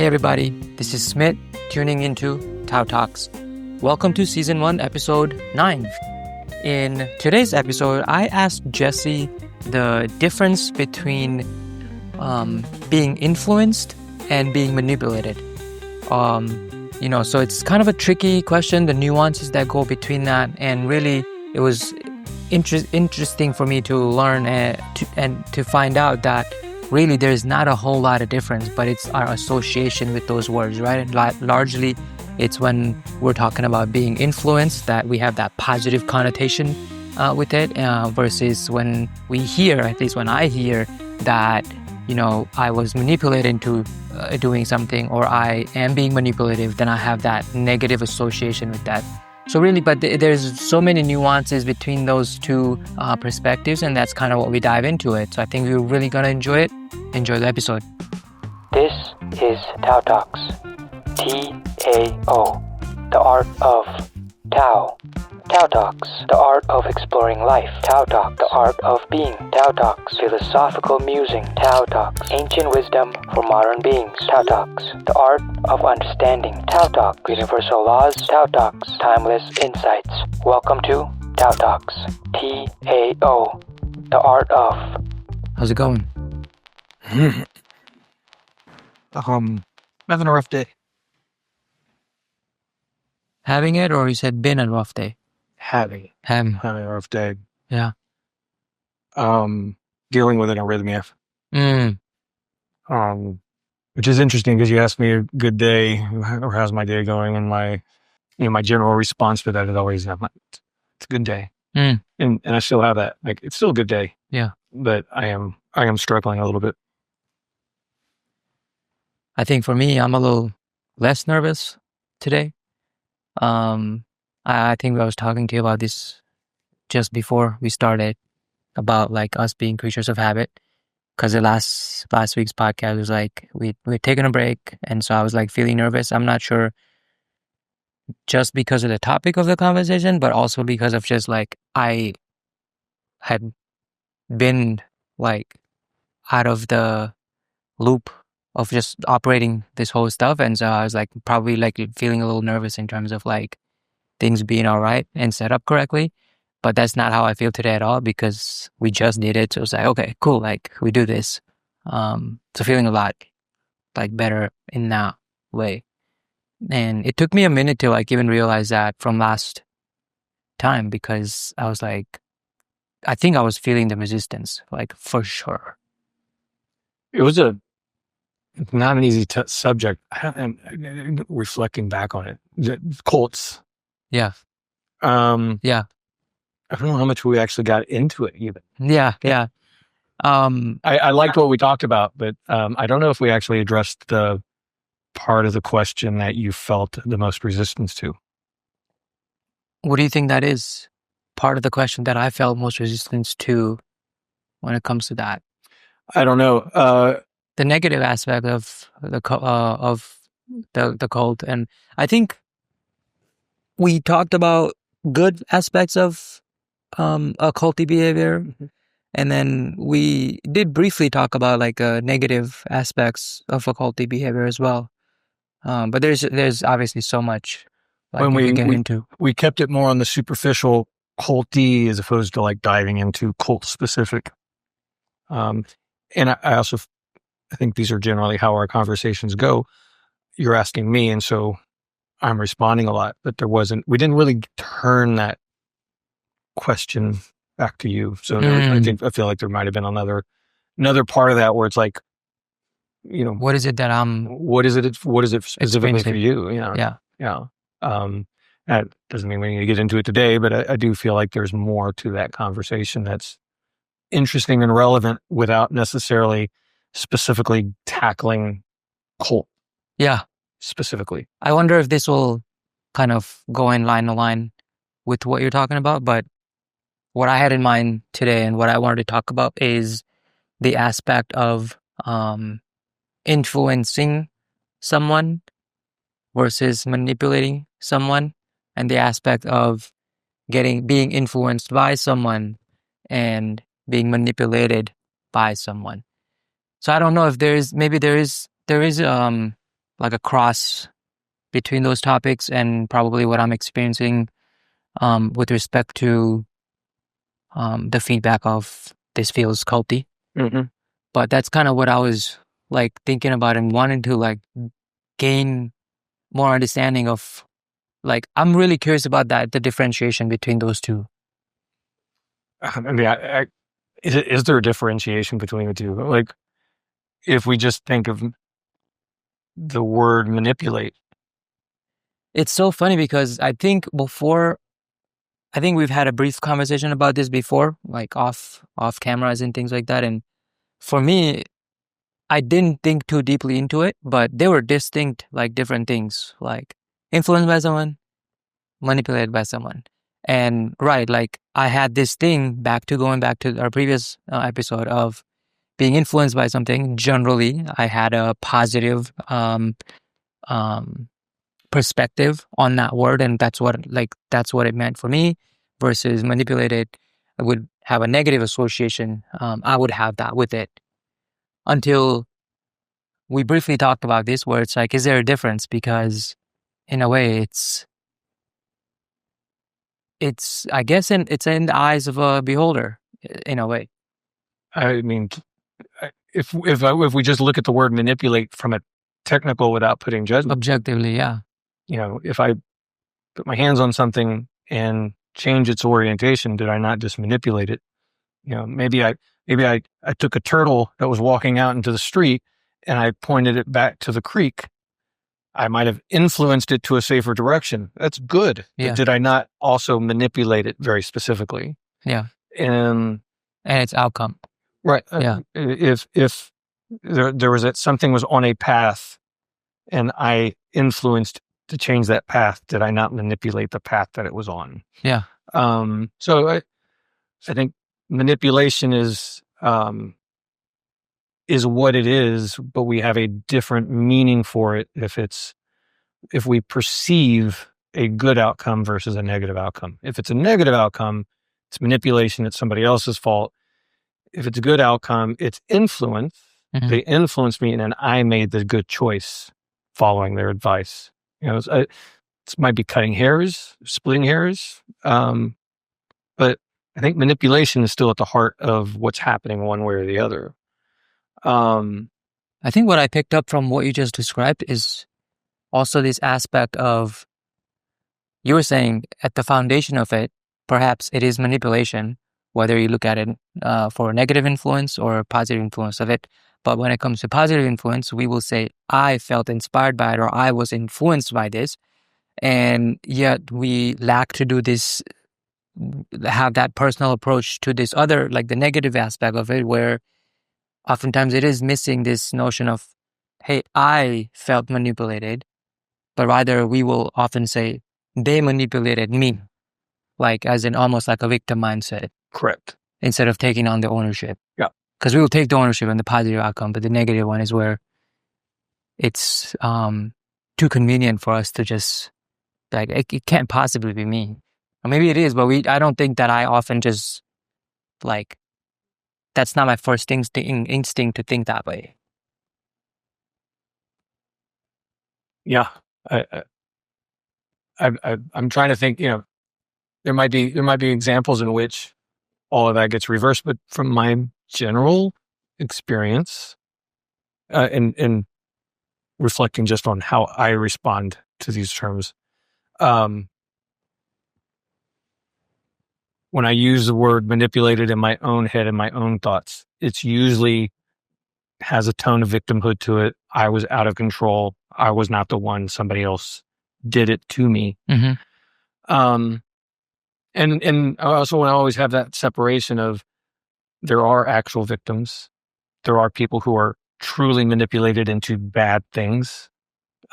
Hey everybody, this is Smit, tuning into TAOTalks. Welcome to Season 1, Episode 9. In today's episode, I asked Jesse the difference between being influenced and being manipulated. So it's kind of a tricky question, the nuances that go between that, and really it was interesting for me to learn and to find out that really there's not a whole lot of difference, but it's our association with those words, right? And largely, it's when we're talking about being influenced that we have that positive connotation with it, versus when we hear, at least when I hear that, I was manipulated into doing something, or I am being manipulative, then I have that negative association with that. So really, but there's so many nuances between those two perspectives, and that's kind of what we dive into it. So I think you're really going to enjoy it. Enjoy the episode. This is TAOTalks. T-A-O, the art of Tao. TAOTalks, the art of exploring life. TAOTalks, the art of being. TAOTalks, philosophical musing. TAOTalks, ancient wisdom for modern beings. TAOTalks, the art of understanding. TAOTalks, universal laws. TAOTalks, timeless insights. Welcome to TAOTalks. T-A-O, the art of. How's it going? Having a rough day. Having it, or you said been a rough day? Having a rough day. Yeah. Dealing with an arrhythmia. Mm. Which is interesting because you asked me a good day or how's my day going, and my general response to that is always, it's a good day. Mm. And I still have that. Like, it's still a good day. Yeah. But I am struggling a little bit. I think for me, I'm a little less nervous today. I think I was talking to you about this just before we started, about like us being creatures of habit, because the last week's podcast was like we're taking a break, and so I was like feeling nervous. I'm not sure, just because of the topic of the conversation, but also because of just like I had been like out of the loop of just operating this whole stuff, and so I was like probably like feeling a little nervous in terms of like things being all right and set up correctly. But that's not how I feel today at all, because we just did it. So it's like, okay, cool, like we do this. So feeling a lot like better in that way. And it took me a minute to like even realize that from last time, because I was like, I think I was feeling the resistance, like for sure. It was not an easy subject. I'm reflecting back on it. Cults. Yeah. Yeah. I don't know how much we actually got into it even. Yeah. I liked what we talked about, but I don't know if we actually addressed the part of the question that you felt the most resistance to. What do you think that is? Part of the question that I felt most resistance to when it comes to that? I don't know. The negative aspect of the cult, and I think we talked about good aspects of a culty behavior, and then we did briefly talk about like negative aspects of a culty behavior as well. But there's obviously so much when we get into. We kept it more on the superficial culty as opposed to like diving into cult specific. And I also I think these are generally how our conversations go. You're asking me, and so I'm responding a lot, but we didn't really turn that question back to you. So I feel like there might have been another part of that where it's like, what is it that what is it specifically for you? Yeah. That doesn't mean we need to get into it today, but I do feel like there's more to that conversation that's interesting and relevant without necessarily specifically tackling cult. Yeah. Specifically. I wonder if this will kind of go in line with what you're talking about, but what I had in mind today and what I wanted to talk about is the aspect of influencing someone versus manipulating someone, and the aspect of being influenced by someone and being manipulated by someone. So I don't know if there is like a cross between those topics and probably what I'm experiencing with respect to the feedback of this feels culty. Mm-hmm. But that's kind of what I was like thinking about and wanting to like gain more understanding of. Like, I'm really curious about that, the differentiation between those two. I mean, is there a differentiation between the two? Like, if we just think of the word manipulate. It's so funny because I think we've had a brief conversation about this before, like off cameras and things like that. And for me, I didn't think too deeply into it, but they were distinct, like different things, like influenced by someone, manipulated by someone. And right, like I had this thing going back to our previous episode of being influenced by something. Generally, I had a positive perspective on that word, and that's what it meant for me. Versus manipulated, I would have a negative association. I would have that with it until we briefly talked about this, where it's like, is there a difference? Because in a way, it's I guess it's in the eyes of a beholder, in a way. I mean, if we just look at the word manipulate from a technical without putting judgment, Objectively, yeah. If I put my hands on something and change its orientation, did I not just manipulate it? Maybe I took a turtle that was walking out into the street and I pointed it back to the creek. I might have influenced it to a safer direction. That's good. Yeah. But did I not also manipulate it very specifically? Yeah. And its outcome. Right. Yeah. If there was something was on a path and I influenced to change that path, did I not manipulate the path that it was on? Yeah. So I think manipulation is what it is, but we have a different meaning for it if we perceive a good outcome versus a negative outcome. If it's a negative outcome, it's manipulation, it's somebody else's fault. If it's a good outcome, it's influence. Mm-hmm. They influenced me and then I made the good choice following their advice. It might be cutting hairs, splitting hairs. But I think manipulation is still at the heart of what's happening one way or the other. I think what I picked up from what you just described is also this aspect of, you were saying at the foundation of it, perhaps it is manipulation, whether you look at it for negative influence or positive influence of it. But when it comes to positive influence, we will say, I felt inspired by it or I was influenced by this. And yet we lack to do this, have that personal approach to this other, like the negative aspect of it, where oftentimes it is missing this notion of, hey, I felt manipulated, but rather we will often say, they manipulated me, like as in almost like a victim mindset. Correct. Instead of taking on the ownership. Yeah. Because we will take the ownership and the positive outcome, but the negative one is where it's too convenient for us to just, like, it can't possibly be me. Or maybe it is, but I don't think that I often just, like, that's not my first instinct to think that way. Yeah. I'm trying to think, there might be examples in which all of that gets reversed, but from my general experience, and reflecting just on how I respond to these terms, when I use the word manipulated in my own head and my own thoughts, it's usually has a tone of victimhood to it. I was out of control. I was not the one. Somebody else did it to me. Mm-hmm. And I also want to always have that separation of, there are actual victims. There are people who are truly manipulated into bad things,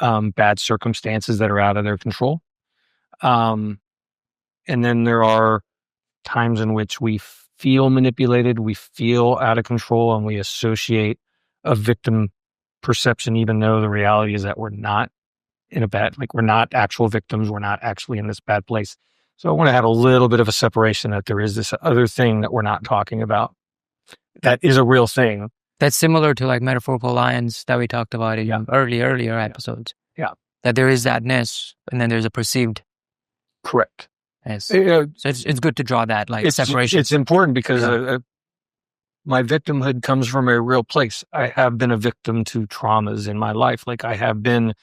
bad circumstances that are out of their control. And then there are times in which we feel manipulated, we feel out of control, and we associate a victim perception, even though the reality is that we're not we're not actual victims. We're not actually in this bad place. So I want to have a little bit of a separation, that there is this other thing that we're not talking about. That is a real thing. That's similar to like metaphorical lions that we talked about in earlier episodes. Yeah. That there is that ness, and then there's a perceived. Correct. Yes. So it's good to draw that like separation. It's important because my victimhood comes from a real place. I have been a victim to traumas in my life. Like I have been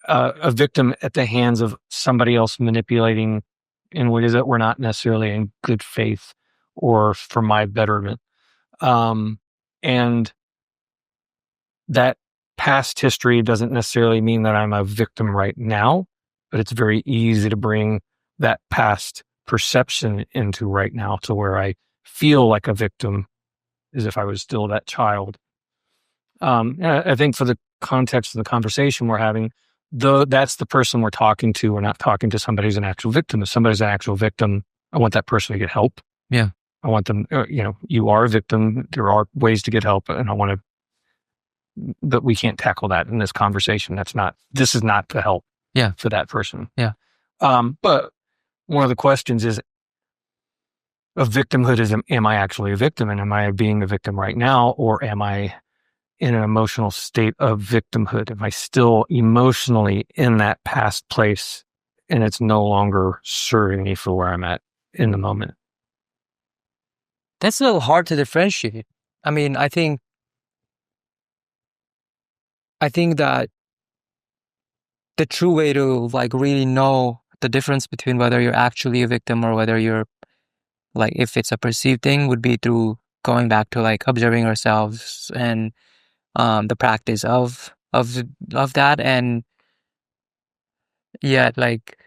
a victim at the hands of somebody else manipulating in ways that were not necessarily in good faith or for my betterment. And that past history doesn't necessarily mean that I'm a victim right now, but it's very easy to bring that past perception into right now to where I feel like a victim as if I was still that child. And I think for the context of the conversation we're having, though that's the person we're talking to, we're not talking to somebody who's an actual victim. If somebody's an actual victim, I want that person to get help. Yeah. I want them, you are a victim. There are ways to get help, and I want to, but we can't tackle that in this conversation. This is not the help for that person. Yeah. But one of the questions is, of victimhood is, am I actually a victim, and am I being a victim right now, or am I in an emotional state of victimhood? Am I still emotionally in that past place and it's no longer serving me for where I'm at in the moment? That's a little hard to differentiate. I mean, I think that the true way to like really know the difference between whether you're actually a victim or whether you're like, if it's a perceived thing, would be through going back to like observing ourselves and the practice of that. And like,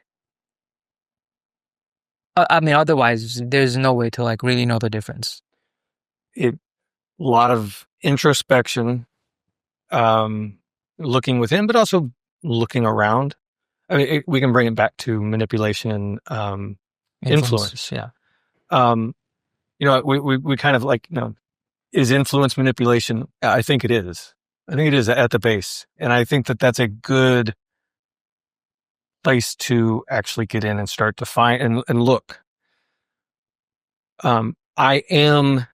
I mean, otherwise there's no way to like really know the difference. A lot of introspection, looking within, but also looking around. I mean, we can bring it back to manipulation and influence. Yeah. We kind of like, is influence manipulation? I think it is. I think it is at the base. And I think that that's a good place to actually get in and start to find and look. I am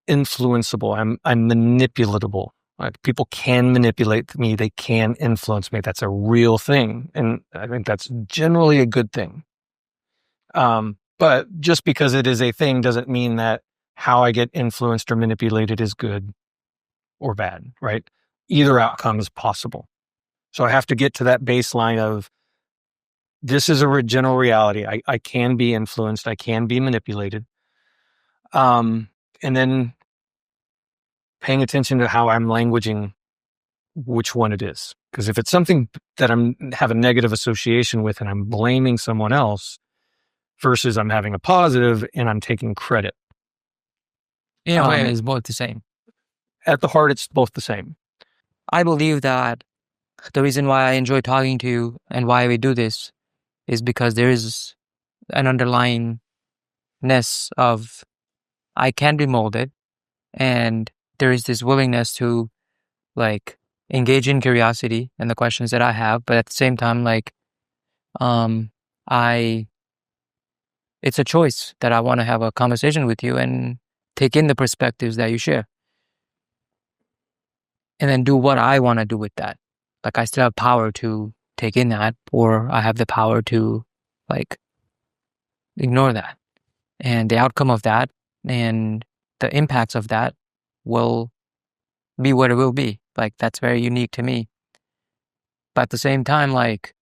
influenceable. I'm manipulatable. Like, people can manipulate me. They can influence me. That's a real thing. And I think that's generally a good thing. But just because it is a thing doesn't mean that how I get influenced or manipulated is good or bad, right? Either outcome is possible. So I have to get to that baseline of, this is a general reality. I can be influenced. I can be manipulated. And then paying attention to how I'm languaging which one it is. Because if it's something that have a negative association with and I'm blaming someone else versus I'm having a positive and I'm taking credit. In a way, it's both the same. At the heart, it's both the same. I believe that the reason why I enjoy talking to you and why we do this is because there is an underlyingness of I can be molded, and there is this willingness to like engage in curiosity and the questions that I have, but at the same time, like, it's a choice that I want to have a conversation with you and take in the perspectives that you share. And then do what I want to do with that. Like, I still have power to take in that, or I have the power to like ignore that. And the outcome of that and the impacts of that will be what it will be. Like, that's very unique to me. But at the same time, like,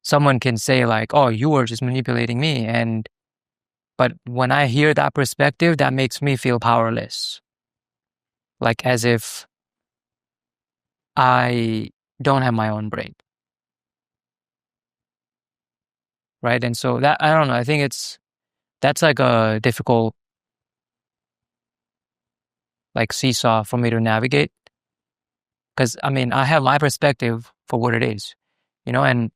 someone can say like, oh, you were just manipulating me. But when I hear that perspective, that makes me feel powerless. Like, as if I don't have my own brain. Right? And so that, I don't know, I think that's like a difficult like seesaw for me to navigate. Because, I mean, I have my perspective for what it is, and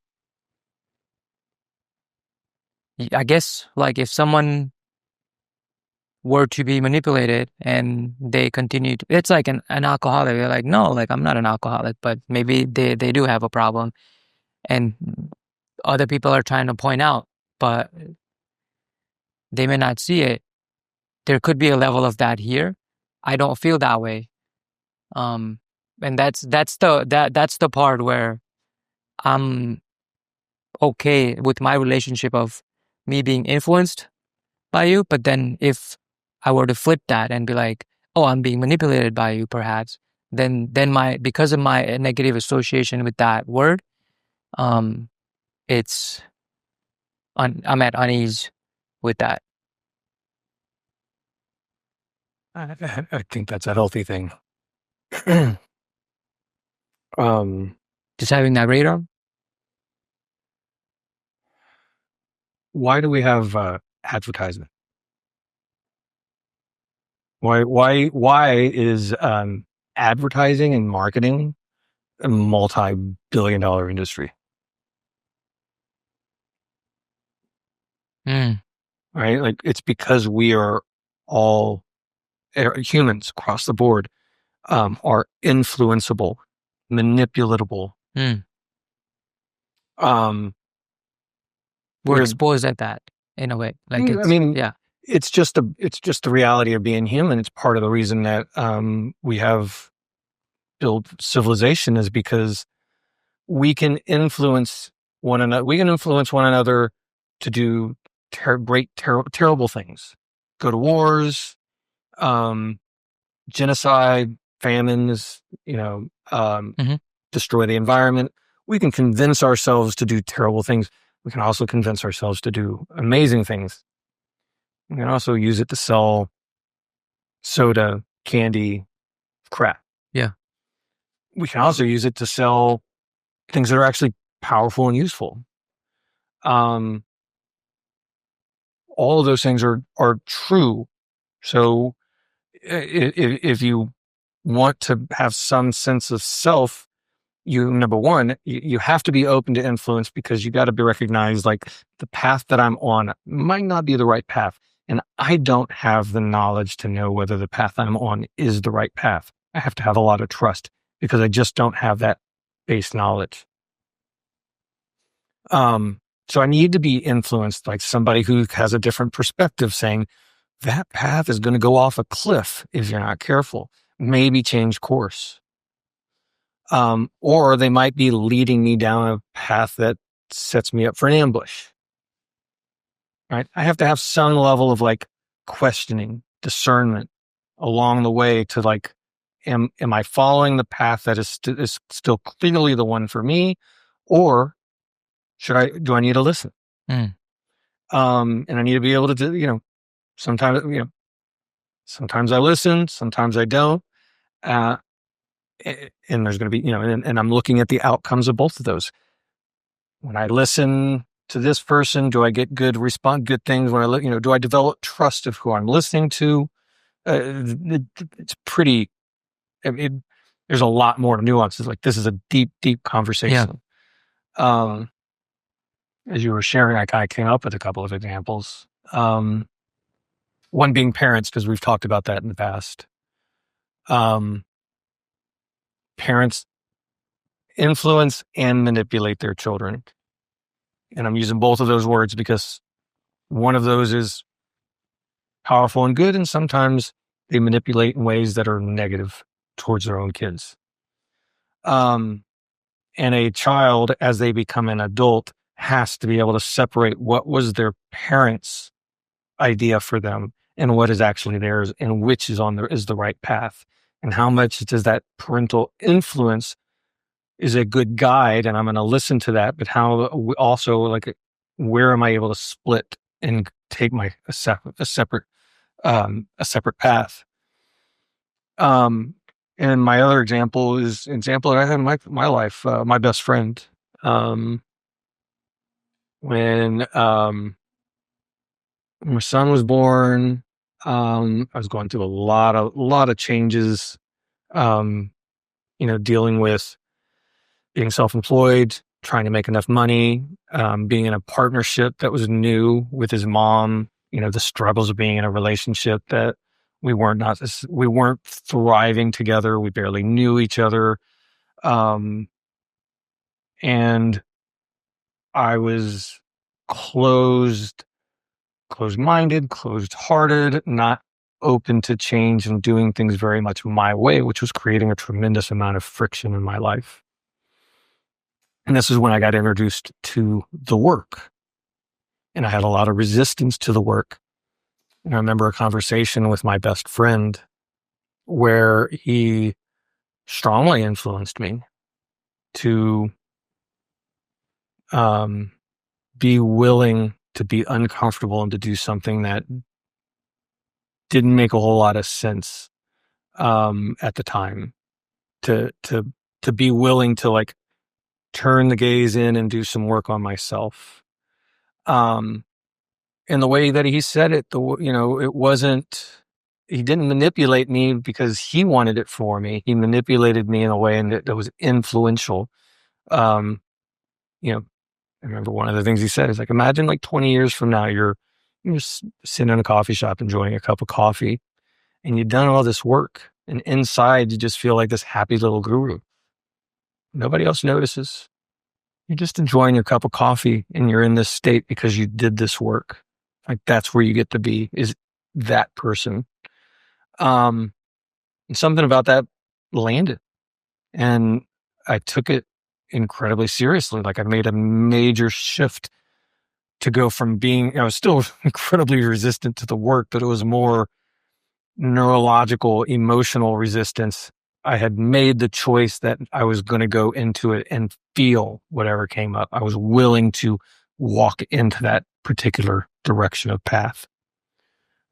I guess like if someone were to be manipulated and they continue to, it's like an alcoholic. They're like, no, like, I'm not an alcoholic, but maybe they do have a problem and other people are trying to point out, but they may not see it. There could be a level of that here, I don't feel that way. And that's the part where I'm okay with my relationship of me being influenced by you. But then if I were to flip that and be like, oh, I'm being manipulated by you, perhaps, then because of my negative association with that word, um, it's I'm at unease with that. I think that's a healthy thing. Just having that radar. Why do we have advertisement? Why is advertising and marketing a multi-billion-dollar industry? Right? Like, it's because we are all humans across the board are influenceable, manipulatable. We're exposed at that in a way. Like it's just the reality of being human. It's part of the reason that we have built civilization, is because we can influence one another. We can influence one another to do terrible things. Go to wars, genocide, famines, destroy the environment. We can convince ourselves to do terrible things. We can also convince ourselves to do amazing things. We can also use it to sell soda, candy, crap. Yeah. We can also use it to sell things that are actually powerful and useful. All of those things are true. So if you want to have some sense of self, number one, you have to be open to influence, because you got to be recognized, like, the path that I'm on might not be the right path. And I don't have the knowledge to know whether the path I'm on is the right path. I have to have a lot of trust, because I just don't have that base knowledge. So I need to be influenced, like somebody who has a different perspective, saying that path is going to go off a cliff if you're not careful. Maybe change course. Or they might be leading me down a path that sets me up for an ambush. Right? I have to have some level of, like, questioning, discernment along the way to, like, am I following the path that is still clearly the one for me, or do I need to listen? And I need to be able to do, sometimes, sometimes I listen, sometimes I don't. And there's going to be, and I'm looking at the outcomes of both of those. When I listen to this person, do I get good things? When I, do I develop trust of who I'm listening to? It's pretty, there's a lot more nuances. Like, this is a deep, deep conversation. Yeah. As you were sharing, I kind of came up with a couple of examples. One being parents, because we've talked about that in the past. Parents influence and manipulate their children. And I'm using both of those words because one of those is powerful and good, and sometimes they manipulate in ways that are negative towards their own kids. And a child, as they become an adult, has to be able to separate what was their parents' idea for them and what is actually theirs, and which is is the right path, and how much does that parental influence is a good guide, and I'm going to listen to that, but how also, like, where am I able to split and take a separate path? And my other example is that I had in my life, my best friend, when my son was born, I was going through a lot of changes, dealing with being self-employed, trying to make enough money, being in a partnership that was new with his mom, the struggles of being in a relationship that we weren't thriving together. We barely knew each other. And I was closed-minded, closed-hearted, not open to change and doing things very much my way, which was creating a tremendous amount of friction in my life. And this is when I got introduced to the work. And I had a lot of resistance to the work. And I remember a conversation with my best friend where he strongly influenced me to be willing to be uncomfortable and to do something that didn't make a whole lot of sense at the time. To be willing to like turn the gaze in and do some work on myself. And the way that he said it, it wasn't, he didn't manipulate me because he wanted it for me. He manipulated me in a way that was influential. I remember one of the things he said is like, imagine like 20 years from now, you're just sitting in a coffee shop, enjoying a cup of coffee, and you've done all this work, and inside you just feel like this happy little guru. Nobody else notices. You're just enjoying your cup of coffee and you're in this state because you did this work. Like that's where you get to be, is that person. And something about that landed, and I took it incredibly seriously. Like I made a major shift to go from I was still incredibly resistant to the work, but it was more neurological, emotional resistance. I had made the choice that I was going to go into it and feel whatever came up. I was willing to walk into that particular direction of path.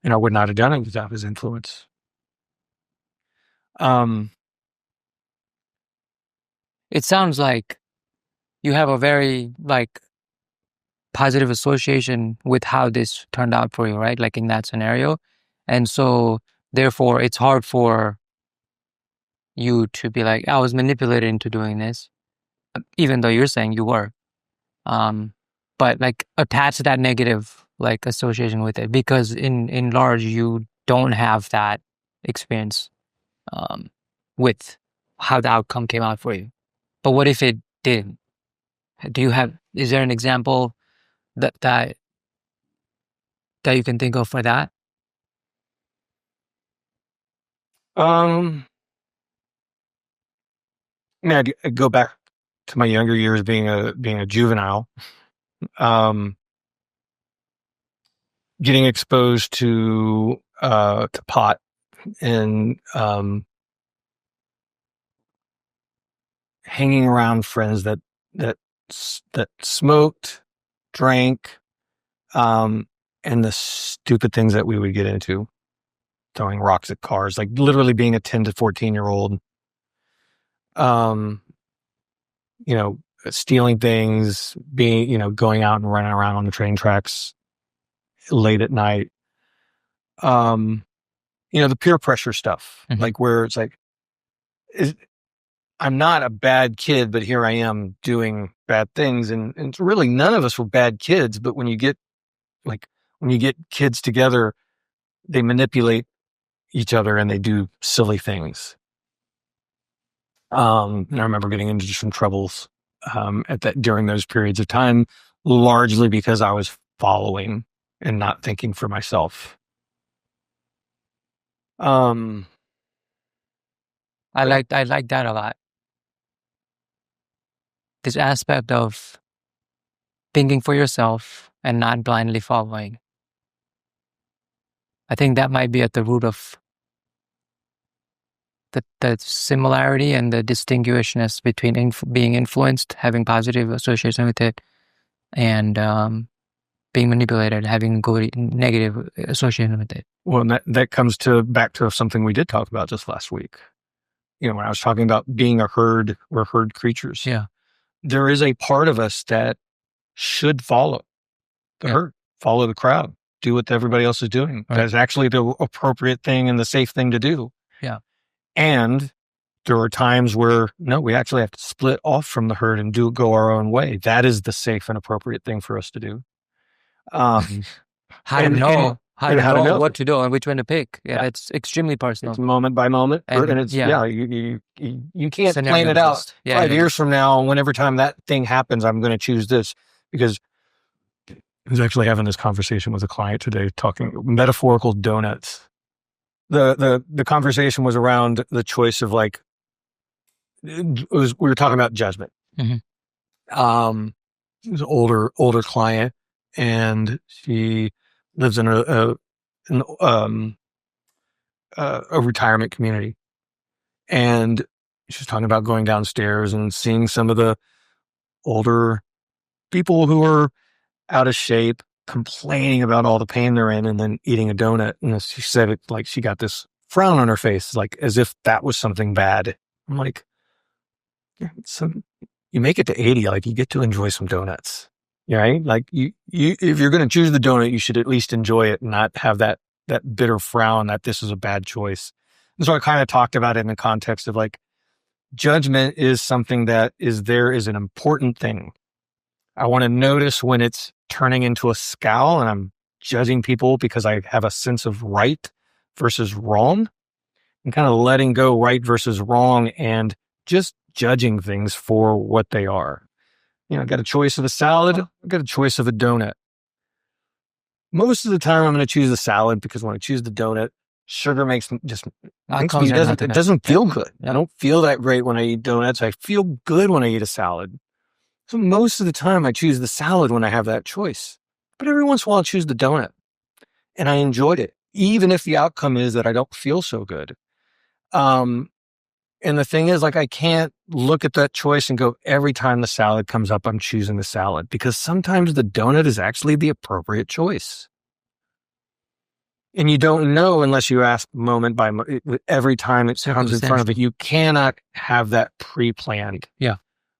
And I would not have done it without his influence. It sounds like you have a very like positive association with how this turned out for you, right? Like in that scenario. And so therefore it's hard for you to be like, I was manipulated into doing this, even though you're saying you were. But like attach that negative like association with it, because in large you don't have that experience with how the outcome came out for you. But what if it did? Is there an example that you can think of for that? I go back to my younger years being a juvenile, getting exposed to pot and hanging around friends that smoked, drank, and the stupid things that we would get into, throwing rocks at cars, like literally being a 10 to 14-year-old, stealing things, going out and running around on the train tracks late at night. The peer pressure stuff, mm-hmm. like where it's like, I'm not a bad kid, but here I am doing bad things. And it's really none of us were bad kids, but when you get kids together, they manipulate each other and they do silly things. And I remember getting into some troubles during those periods of time, largely because I was following and not thinking for myself. I like that a lot. This aspect of thinking for yourself and not blindly following. I think that might be at the root of the similarity and the distinguishedness between being influenced, having positive association with it, and being manipulated, having negative association with it. Well, that comes back to something we did talk about just last week. When I was talking about being we're herd creatures. Yeah. There is a part of us that should follow the herd, follow the crowd, do what everybody else is doing. Right. That's actually the appropriate thing and the safe thing to do. Yeah. And there are times where, no, we actually have to split off from the herd and go our own way. That is the safe and appropriate thing for us to do. How to know what to do and which one to pick. Yeah, it's extremely personal. It's moment by moment. And it's, you can't plan it out. 5 years from now, whenever time that thing happens, I'm going to choose this. Because I was actually having this conversation with a client today, talking metaphorical donuts. the conversation was around the choice of like, we were talking about judgment. Mhm. It was an older client, and she lives in a retirement community. And she was talking about going downstairs and seeing some of the older people who are out of shape, complaining about all the pain they're in, and then eating a donut. And she said it like she got this frown on her face, like as if that was something bad. I'm like, you make it to 80, like you get to enjoy some donuts, right? Like you if you're going to choose the donut, you should at least enjoy it and not have that bitter frown that this is a bad choice. And so I kind of talked about it in the context of like, judgment is something that is an important thing. I want to notice when it's turning into a scowl and I'm judging people because I have a sense of right versus wrong, and kind of letting go right versus wrong and just judging things for what they are. I got a choice of a salad. I got a choice of a donut. Most of the time I'm going to choose the salad because when I choose the donut, sugar makes me it doesn't feel good. I don't feel that great when I eat donuts. I feel good when I eat a salad. So most of the time I choose the salad when I have that choice. But every once in a while I choose the donut. And I enjoyed it, even if the outcome is that I don't feel so good. And the thing is, like, I can't look at that choice and go, every time the salad comes up, I'm choosing the salad, because sometimes the donut is actually the appropriate choice. And you don't know unless you ask moment by moment. Every time it comes in front of it, you cannot have that pre-planned. Yeah.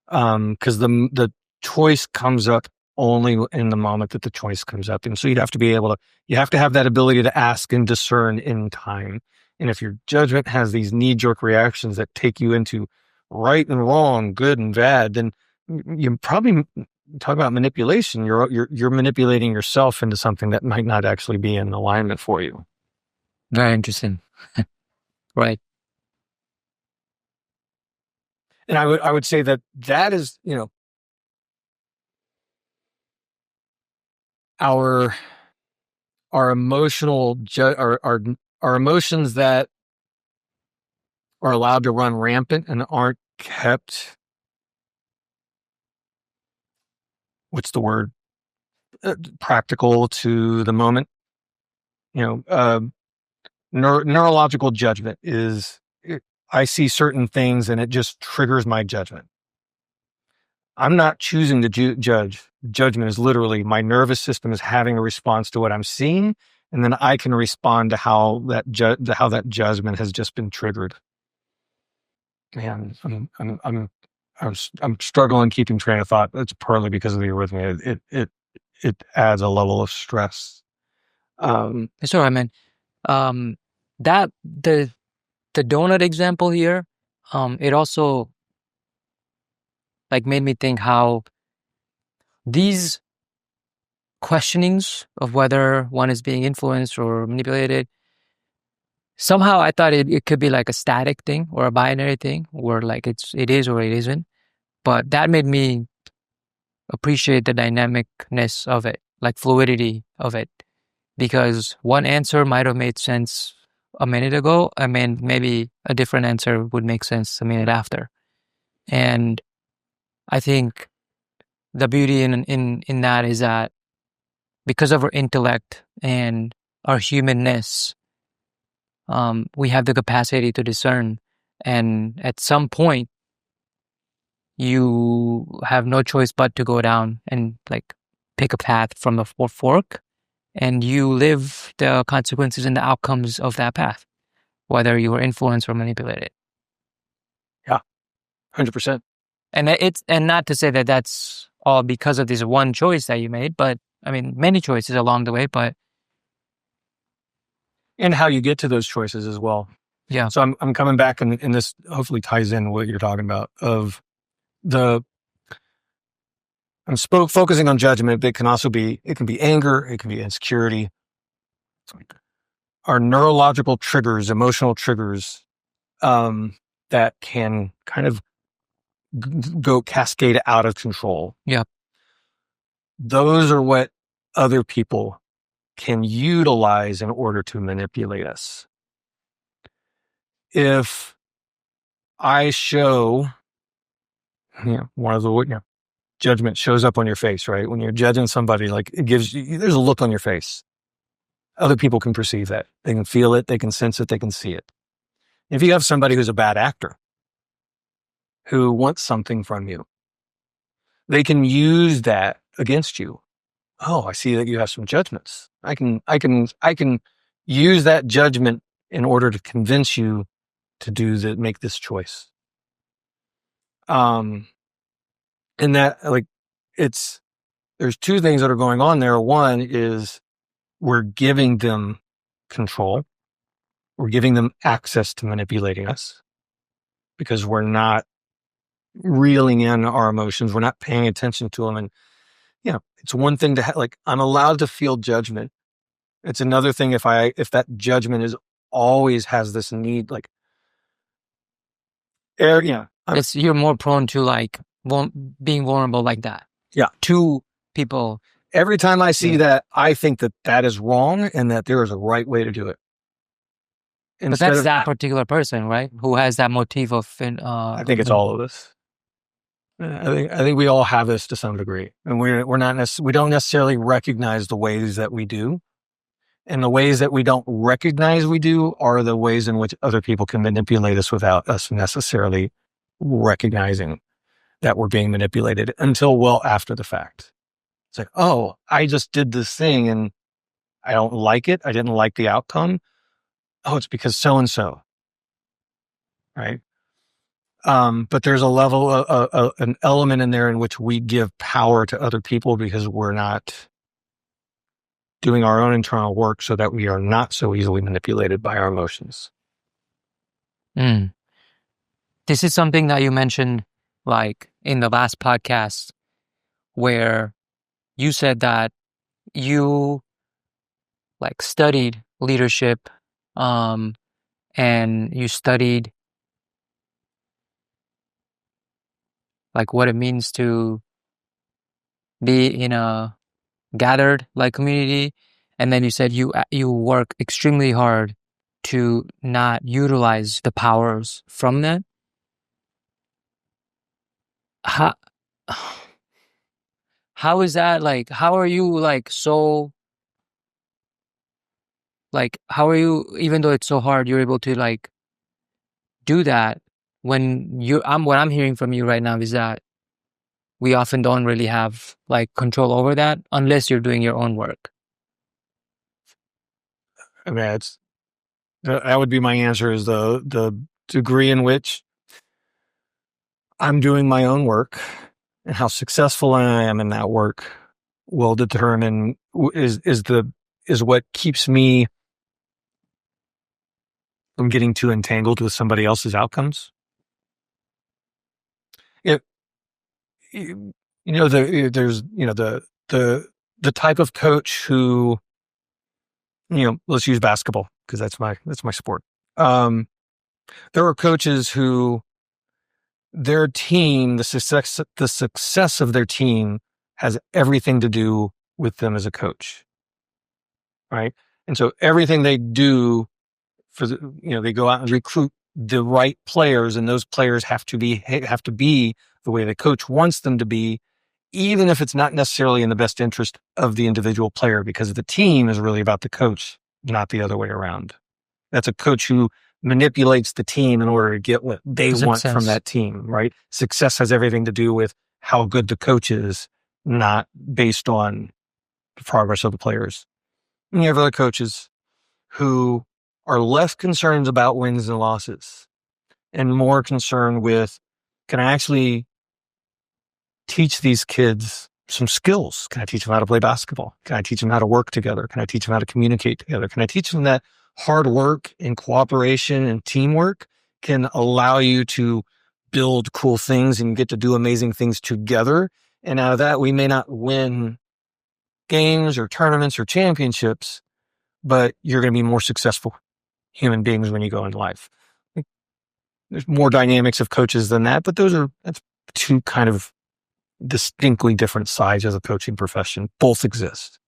Because the choice comes up only in the moment that the choice comes up. And so you have to have that ability to ask and discern in time. And if your judgment has these knee-jerk reactions that take you into right and wrong, good and bad, then you probably talk about manipulation. You're manipulating yourself into something that might not actually be in alignment for you. Very interesting. Right. And I would say that is, our emotional our emotions that are allowed to run rampant and aren't kept, what's the word, practical to the moment. Neurological judgment is, I see certain things and it just triggers my judgment. I'm not choosing to judge. Judgment is literally my nervous system is having a response to what I'm seeing, and then I can respond to how that judgment has just been triggered. Man, I'm struggling keeping train of thought. It's partly because of the arrhythmia. It adds a level of stress. It's all right, man. That the donut example here, it also like made me think how these questionings of whether one is being influenced or manipulated, somehow I thought it could be like a static thing or a binary thing, where like it is or it isn't. But that made me appreciate the dynamicness of it, like fluidity of it, because one answer might have made sense a minute ago. I mean, maybe a different answer would make sense a minute after. And I think the beauty in that is that because of our intellect and our humanness, we have the capacity to discern. And at some point, you have no choice but to go down and like pick a path from the fork, and you live the consequences and the outcomes of that path, whether you were influenced or manipulated. Yeah, 100%. And not to say that that's all because of this one choice that you made, but I mean, many choices along the way, but. And how you get to those choices as well. Yeah. So I'm coming back, and this hopefully ties in what you're talking about of I'm focusing on judgment, but it can be anger, it can be insecurity. Our neurological triggers, emotional triggers, that can kind of go cascade out of control. Yeah. Those are what other people can utilize in order to manipulate us. if I show, one of the, judgment shows up on your face, right? When you're judging somebody, like it gives you, there's a look on your face. Other people can perceive that. They can feel it. They can sense it. They can see it. If you have somebody who's a bad actor, who wants something from you, they can use that against you. Oh, I see that you have some judgments. I can use that judgment in order to convince you to make this choice. And that, like, there's two things that are going on there. One is we're giving them control. We're giving them access to manipulating us because we're not reeling in our emotions. We're not paying attention to them. And, it's one thing to I'm allowed to feel judgment. It's another thing if that judgment always has this need, you're more prone to being vulnerable like that. Yeah. To people. Every time I see that, I think that is wrong and that there is a right way to do it. But that's that particular person, right? Who has that motif of. I think it's all of us. I think we all have this to some degree, and we don't necessarily recognize the ways that we do, and the ways that we don't recognize we do are the ways in which other people can manipulate us without us necessarily recognizing that we're being manipulated until well after the fact. It's like, oh, I just did this thing and I don't like it. I didn't like the outcome. Oh, it's because so and so, right? But there's a level, an element in there in which we give power to other people because we're not doing our own internal work so that we are not so easily manipulated by our emotions. This is something that you mentioned, in the last podcast, where you said that you studied leadership, and you studied what it means to be in a gathered community, and then you said you work extremely hard to not utilize the powers from that. How is that how are you so how are you, even though it's so hard, you're able to do that when what I'm hearing from you right now is that we often don't really have control over that unless you're doing your own work. I mean, that would be my answer, is the degree in which I'm doing my own work and how successful I am in that work will determine is what keeps me from getting too entangled with somebody else's outcomes. There's the type of coach who, let's use basketball because that's my sport. There are coaches who their team, the success of their team has everything to do with them as a coach, right? And so everything they do they go out and recruit the right players, and those players have to be the way the coach wants them to be, even if it's not necessarily in the best interest of the individual player, because the team is really about the coach, not the other way around. That's a coach who manipulates the team in order to get what they want from that team, right? Success has everything to do with how good the coach is, not based on the progress of the players. And you have other coaches who are less concerned about wins and losses and more concerned with, can I actually teach these kids some skills? Can I teach them how to play basketball? Can I teach them how to work together? Can I teach them how to communicate together? Can I teach them that hard work and cooperation and teamwork can allow you to build cool things and get to do amazing things together? And out of that, we may not win games or tournaments or championships, but you're going to be more successful human beings when you go into life. There's more dynamics of coaches than that, but that's two kind of distinctly different sides of the coaching profession. Both exist.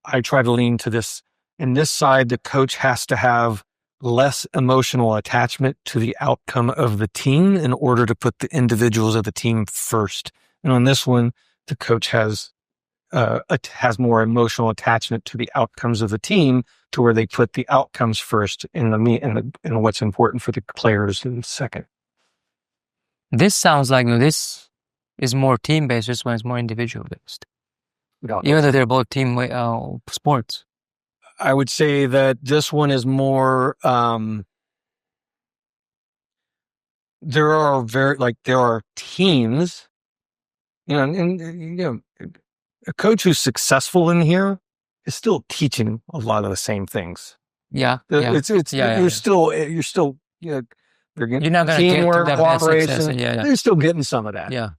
I try to lean to this. In this side, the coach has to have less emotional attachment to the outcome of the team in order to put the individuals of the team first. And on this one, the coach has more emotional attachment to the outcomes of the team, to where they put the outcomes first in what's important for the players in second. This sounds like this is more team based. This one is more individual based. Even though they're both team sports. I would say that this one is more. There are teams, and a coach who's successful in here is still teaching a lot of the same things. Yeah, you're still you're not going to teamwork, cooperation. They're still getting some of that. Yeah,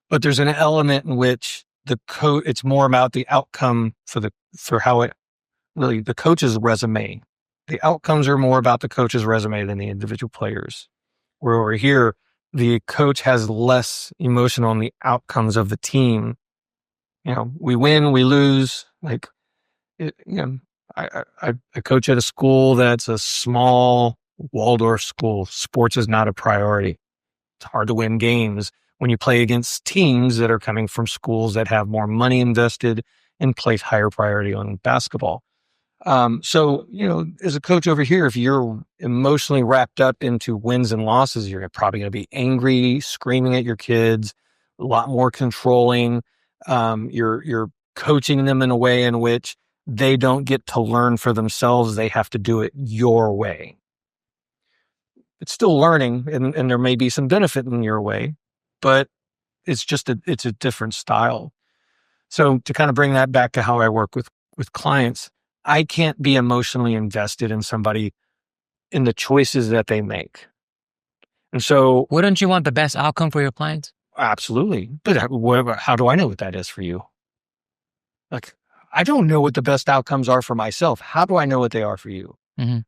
but there's an element in which it's more about the outcome for how it really the coach's resume. The outcomes are more about the coach's resume than the individual players. Where over here, the coach has less emotion on the outcomes of the team. We win, we lose. I coach at a school that's a small Waldorf school. Sports is not a priority. It's hard to win games when you play against teams that are coming from schools that have more money invested and place higher priority on basketball. So, as a coach over here, if you're emotionally wrapped up into wins and losses, you're probably going to be angry, screaming at your kids, a lot more controlling. You're coaching them in a way in which they don't get to learn for themselves. They have to do it your way. It's still learning, and there may be some benefit in your way, but it's a different style. So to kind of bring that back to how I work with clients, I can't be emotionally invested in somebody in the choices that they make. And so, wouldn't you want the best outcome for your clients? Absolutely. But how do I know what that is for you? I don't know what the best outcomes are for myself. How do I know what they are for you? Mm-hmm.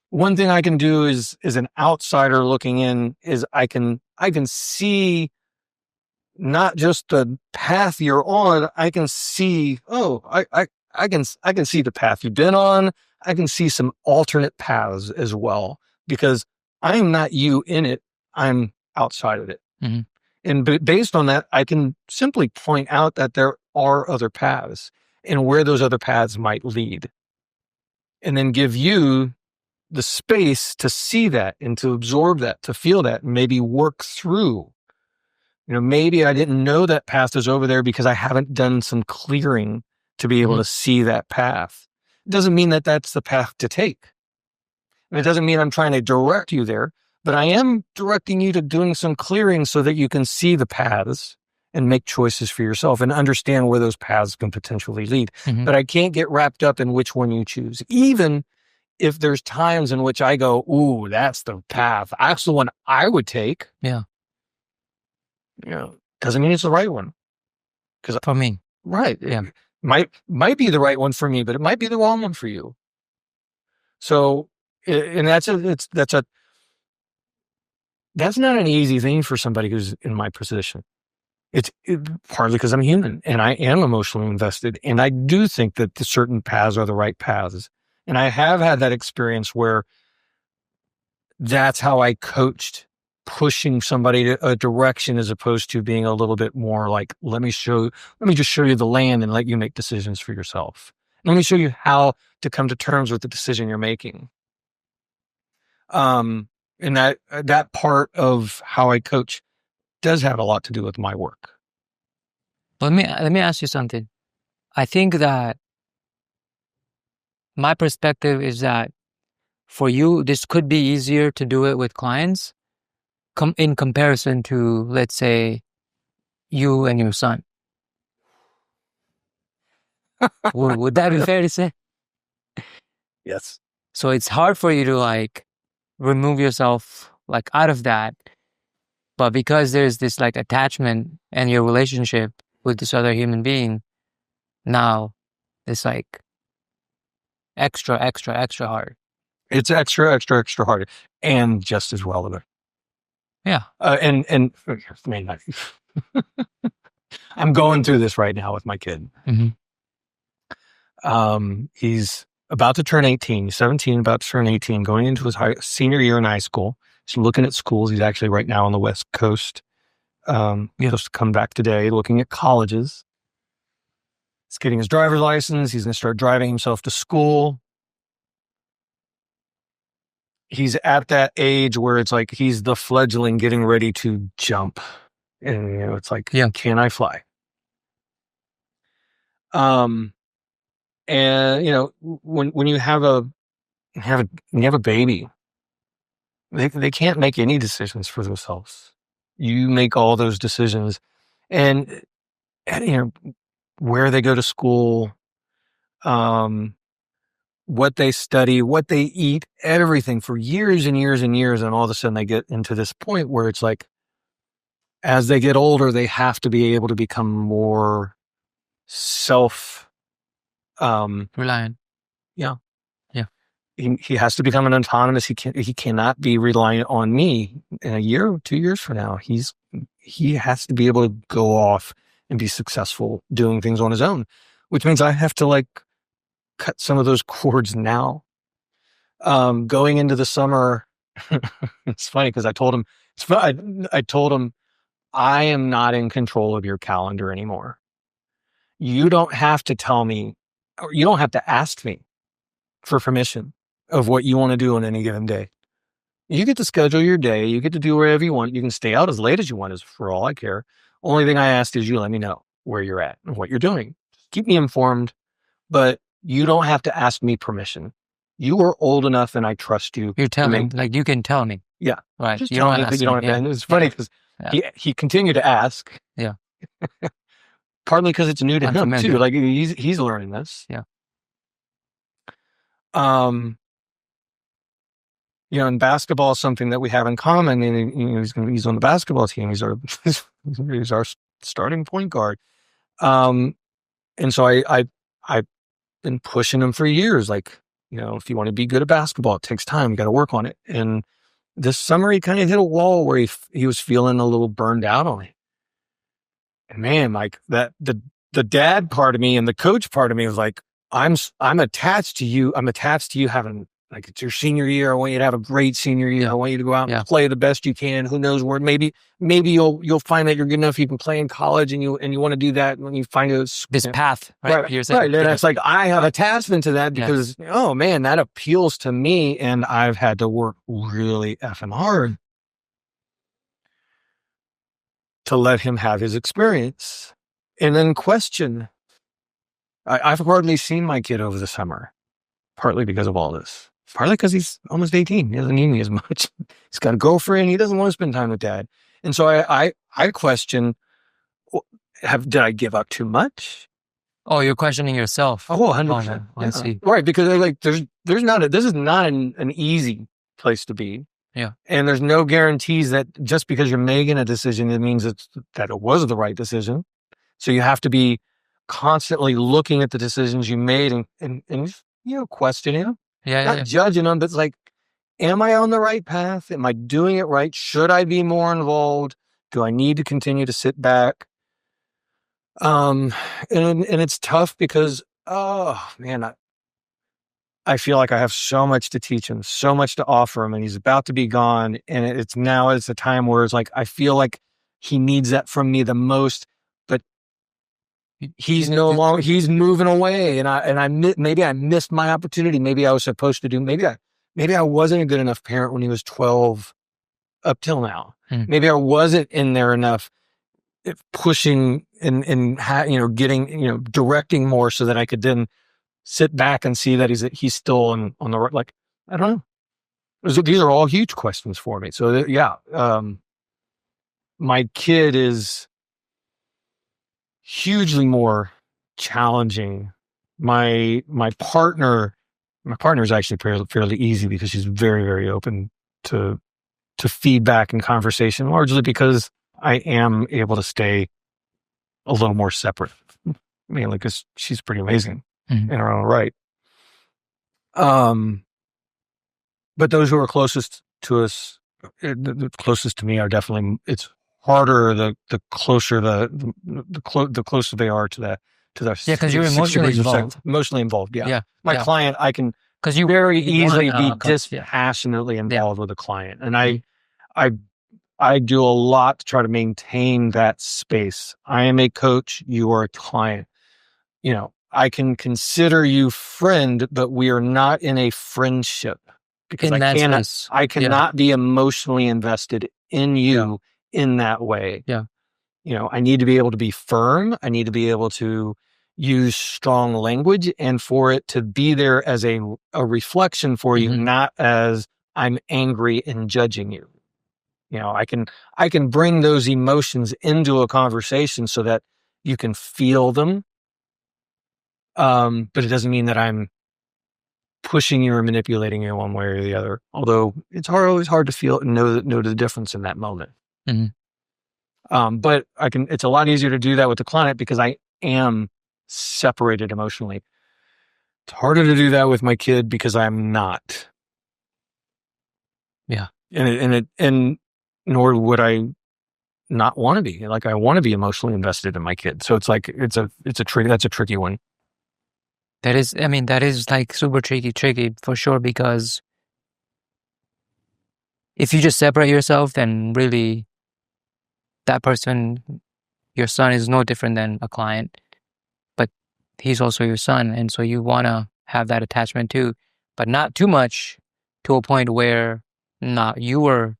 One thing I can do is an outsider looking in is I can see not just the path you're on. I can see, I can see the path you've been on. I can see some alternate paths as well, because I'm not you in it. I'm outside of it. Mm-hmm. And based on that, I can simply point out that there are other paths and where those other paths might lead. And then give you the space to see that and to absorb that, to feel that, and maybe work through. Maybe I didn't know that path is over there because I haven't done some clearing to be able mm-hmm. to see that path. It doesn't mean that that's the path to take. And it doesn't mean I'm trying to direct you there, but I am directing you to doing some clearing so that you can see the paths and make choices for yourself and understand where those paths can potentially lead. Mm-hmm. But I can't get wrapped up in which one you choose, even if there's times in which I go, ooh, that's the path. That's the one I would take. Yeah. Doesn't mean it's the right one. Because for me. Right. Yeah. Might be the right one for me, but it might be the wrong one for you. So, and that's not an easy thing for somebody who's in my position. It's partly because I'm human and I am emotionally invested, and I do think that the certain paths are the right paths. And I have had that experience where that's how I coached, pushing somebody to a direction as opposed to being a little bit more like, let me just show you the land and let you make decisions for yourself. Let me show you how to come to terms with the decision you're making. And that part of how I coach does have a lot to do with my work. Let me ask you something. I think that my perspective is that for you, this could be easier to do it with clients in comparison to, let's say, you and your son. Would that be fair to say? Yes. So it's hard for you to remove yourself out of that. But because there's this attachment and your relationship with this other human being, now it's extra hard. It's extra hard and just as relevant. Yeah. And I'm going through this right now with my kid. Mm-hmm. He's about to turn 18, 17, about to turn 18, going into his senior year in high school. He's looking at schools. He's actually right now on the West Coast. He has to come back today, looking at colleges. He's getting his driver's license. He's going to start driving himself to school. He's at that age where it's like he's the fledgling getting ready to jump. And, it's like, can I fly? And, when you have a baby, they can't make any decisions for themselves. You make all those decisions, and where they go to school, what they study, what they eat, everything for years and years and years. And all of a sudden they get into this point where it's like, as they get older, they have to be able to become more reliant. Yeah. He has to become an autonomous. He cannot be reliant on me in a year or 2 years from now. He has to be able to go off and be successful doing things on his own, which means I have to cut some of those cords now. Going into the summer, it's funny because I told him, I am not in control of your calendar anymore. You don't have to tell me, or you don't have to ask me for permission of what you want to do on any given day. You get to schedule your day. You get to do whatever you want. You can stay out as late as you want, for all I care. Only thing I ask is you let me know where you're at and what you're doing. Keep me informed, but you don't have to ask me permission. You are old enough and I trust you. You're telling, you can tell me. Yeah. Right. Just you don't have to. And it's funny because he continued to ask. Yeah. Partly because it's new to him too. He's learning this. Yeah. And basketball is something that we have in common. And he's on the basketball team. He's our starting point guard. And so I've been pushing him for years. If you want to be good at basketball, it takes time. You got to work on it. And this summer he kind of hit a wall where he was feeling a little burned out on it. And man, the dad part of me and the coach part of me was like, I'm attached to you. I'm attached to you having, it's your senior year. I want you to have a great senior year. I want you to go out and play the best you can. Who knows where? Maybe you'll find that you're good enough. You can play in college, and you want to do that when you find this path. Right. Right. And it's like I have attachment to that because oh man, that appeals to me, and I've had to work really effing hard to let him have his experience, and then question. I've hardly seen my kid over the summer, partly because of all this. Partly because he's almost 18. He doesn't need me as much. He's got a girlfriend. He doesn't want to spend time with dad. And so I question, did I give up too much? Oh, you're questioning yourself. Oh, 100%. I see. Right. Because this is not an easy place to be. Yeah. And there's no guarantees that just because you're making a decision, it means that it was the right decision. So you have to be constantly looking at the decisions you made and questioning them. Not judging them, but it's like, am I on the right path? Am I doing it right? Should I be more involved? Do I need to continue to sit back? And it's tough because, oh man, I feel like I have so much to teach him, so much to offer him, and he's about to be gone. And it's a time where it's like, I feel like he needs that from me the most, but he's moving away, and maybe I missed my opportunity. Maybe I was supposed to do, maybe I wasn't a good enough parent when he was 12 up till now. Maybe I wasn't in there enough pushing and getting, directing more so that I could then sit back and see that he's still on the right. I don't know. These are all huge questions for me. So my kid is hugely more challenging. My partner is actually fairly easy because she's very, very open to feedback and conversation, largely because I am able to stay a little more separate, mainly because she's pretty amazing in her own right. But those who are closest to us, the closest to me, are definitely, it's harder the closer the closer they are to to the because you're emotionally involved. Emotionally involved. Yeah. Yeah. My client, I can because you very easily be yeah. dispassionately involved with a client. And I do a lot to try to maintain that space. I am a coach. You are a client. You know, I can consider you friend, but we are not in a friendship because I cannot be emotionally invested in you in that way. Yeah. You know, I need to be able to be firm. I need to be able to use strong language and for it to be there as a reflection for you, not as I'm angry and judging you. You know, I can bring those emotions into a conversation so that you can feel them. But it doesn't mean that I'm pushing you or manipulating you one way or the other. Although it's always hard to feel and know the difference in that moment. But it's a lot easier to do that with the client because I am separated emotionally. It's harder to do that with my kid because I'm not. Yeah. And nor would I not want to be. Like, I want to be emotionally invested in my kid. So it's like, that's a tricky one. That is like super tricky for sure, because if you just separate yourself, then really that person, your son, is no different than a client, but he's also your son. And so you want to have that attachment too, but not too much to a point where not you are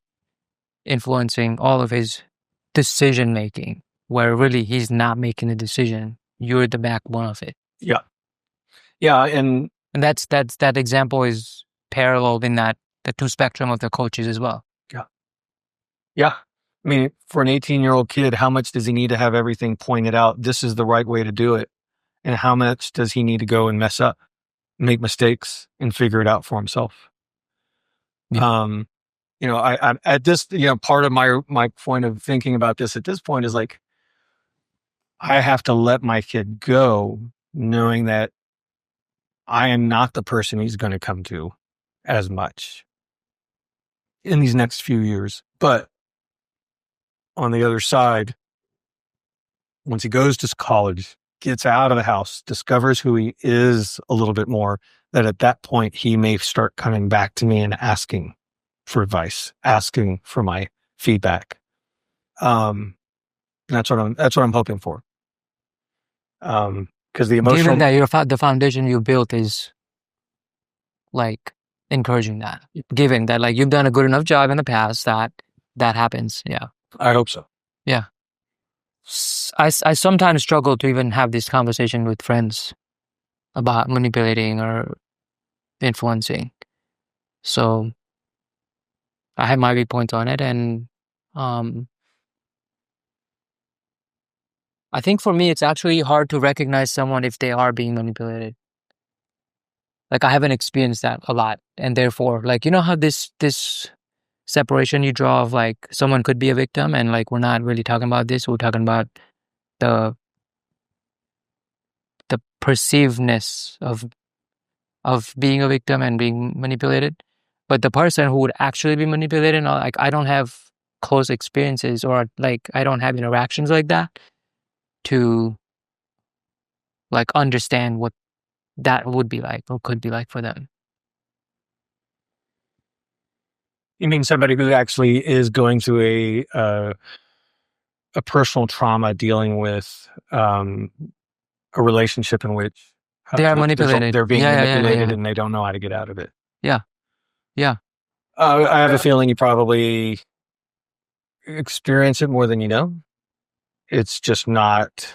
influencing all of his decision making, where really he's not making the decision. You're the backbone of it. Yeah. Yeah. And that example is paralleled in that the two spectrum of the coaches as well. Yeah. Yeah. I mean, for an 18-year-old kid, how much does he need to have everything pointed out? This is the right way to do it. And how much does he need to go and mess up, make mistakes, and figure it out for himself? Yeah. You know, I'm at this, you know, part of my point of thinking about this at this point is like, I have to let my kid go knowing that I am not the person he's going to come to as much in these next few years. But on the other side, once he goes to college, gets out of the house, discovers who he is a little bit more, that at that point he may start coming back to me and asking for advice, asking for my feedback. That's what I'm hoping for. Because the emotional, given that the foundation you built is like encouraging that, given that like you've done a good enough job in the past that happens. Yeah, I hope so. Yeah, I sometimes struggle to even have this conversation with friends about manipulating or influencing. So I have my viewpoints on it, and I think for me it's actually hard to recognize someone if they are being manipulated. Like, I haven't experienced that a lot, and therefore, like, you know how this separation you draw of like someone could be a victim, and like we're not really talking about this. We're talking about the perceivedness of being a victim and being manipulated. But the person who would actually be manipulated, like, I don't have close experiences, or like I don't have interactions like that to like understand what that would be like or could be like for them. You mean somebody who actually is going through a personal trauma, dealing with a relationship in which they are manipulated. They're being manipulated, and they don't know how to get out of it. Yeah. I have a feeling you probably experience it more than you know. It's just not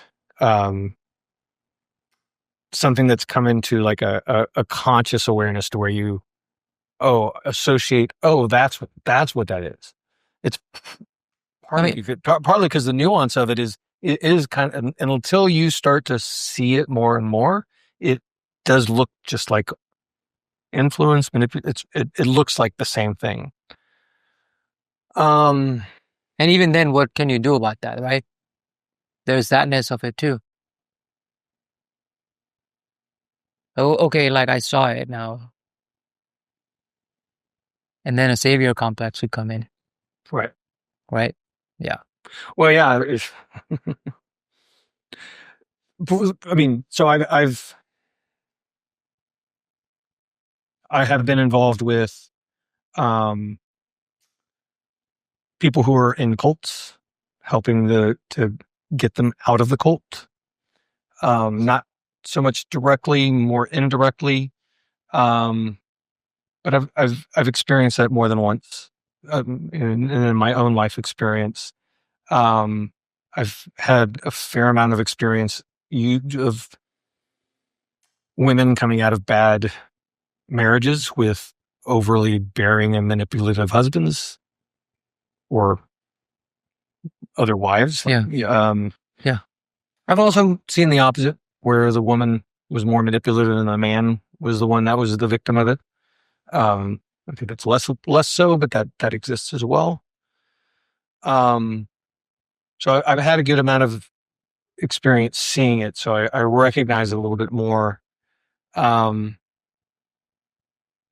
something that's come into like a conscious awareness to where you associate. That's what that is. It's partly because the nuance of it is kind of, and until you start to see it more and more, it does look just like influence. It looks like the same thing. And even then, what can you do about that, right? There's thatness of it too. Oh, okay, like I saw it now. And then a savior complex would come in. Right. Right? Yeah. Well, yeah. I mean, so I have been involved with people who are in cults, helping to get them out of the cult. Not so much directly, more indirectly. But I've experienced that more than once, in my own life experience. I've had a fair amount of experience of women coming out of bad marriages with overly bearing and manipulative husbands or other wives. Yeah. Yeah. I've also seen the opposite, where the woman was more manipulative and the man was the one that was the victim of it. I think that's less so, but that exists as well. So I've had a good amount of experience seeing it, so I recognize it a little bit more. But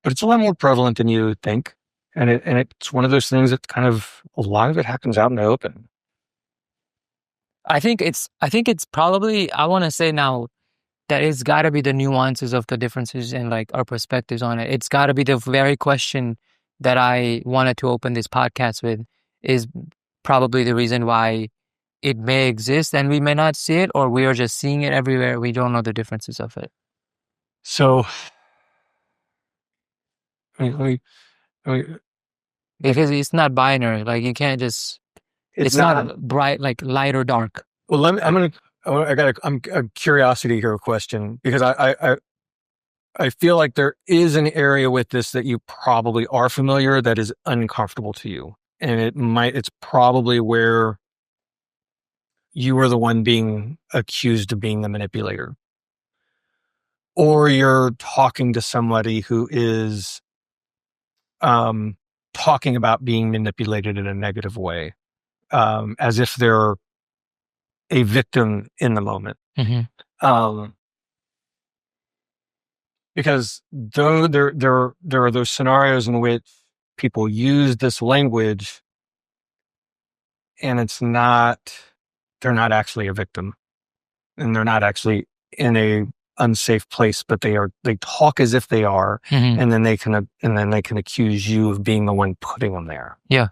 it's a lot more prevalent than you would think, and it's one of those things that kind of a lot of it happens out in the open. I think it's probably, I want to say now that it's got to be the nuances of the differences and like our perspectives on it. It's got to be the very question that I wanted to open this podcast with, is probably the reason why it may exist and we may not see it, or we are just seeing it everywhere. We don't know the differences of it. So, I mean, Because it's not binary. Like you can't just, it's not bright, like light or dark. Well, I'm a curiosity here question, because I feel like there is an area with this that you probably are familiar that is uncomfortable to you. And it's probably where you are the one being accused of being the manipulator. Or you're talking to somebody who is talking about being manipulated in a negative way, as if they're a victim in the moment. Mm-hmm. Because though there are those scenarios in which people use this language and they're not actually a victim, and they're not actually in a unsafe place, but they talk as if they are, Mm-hmm. and then they can accuse you of being the one putting them there. Yeah.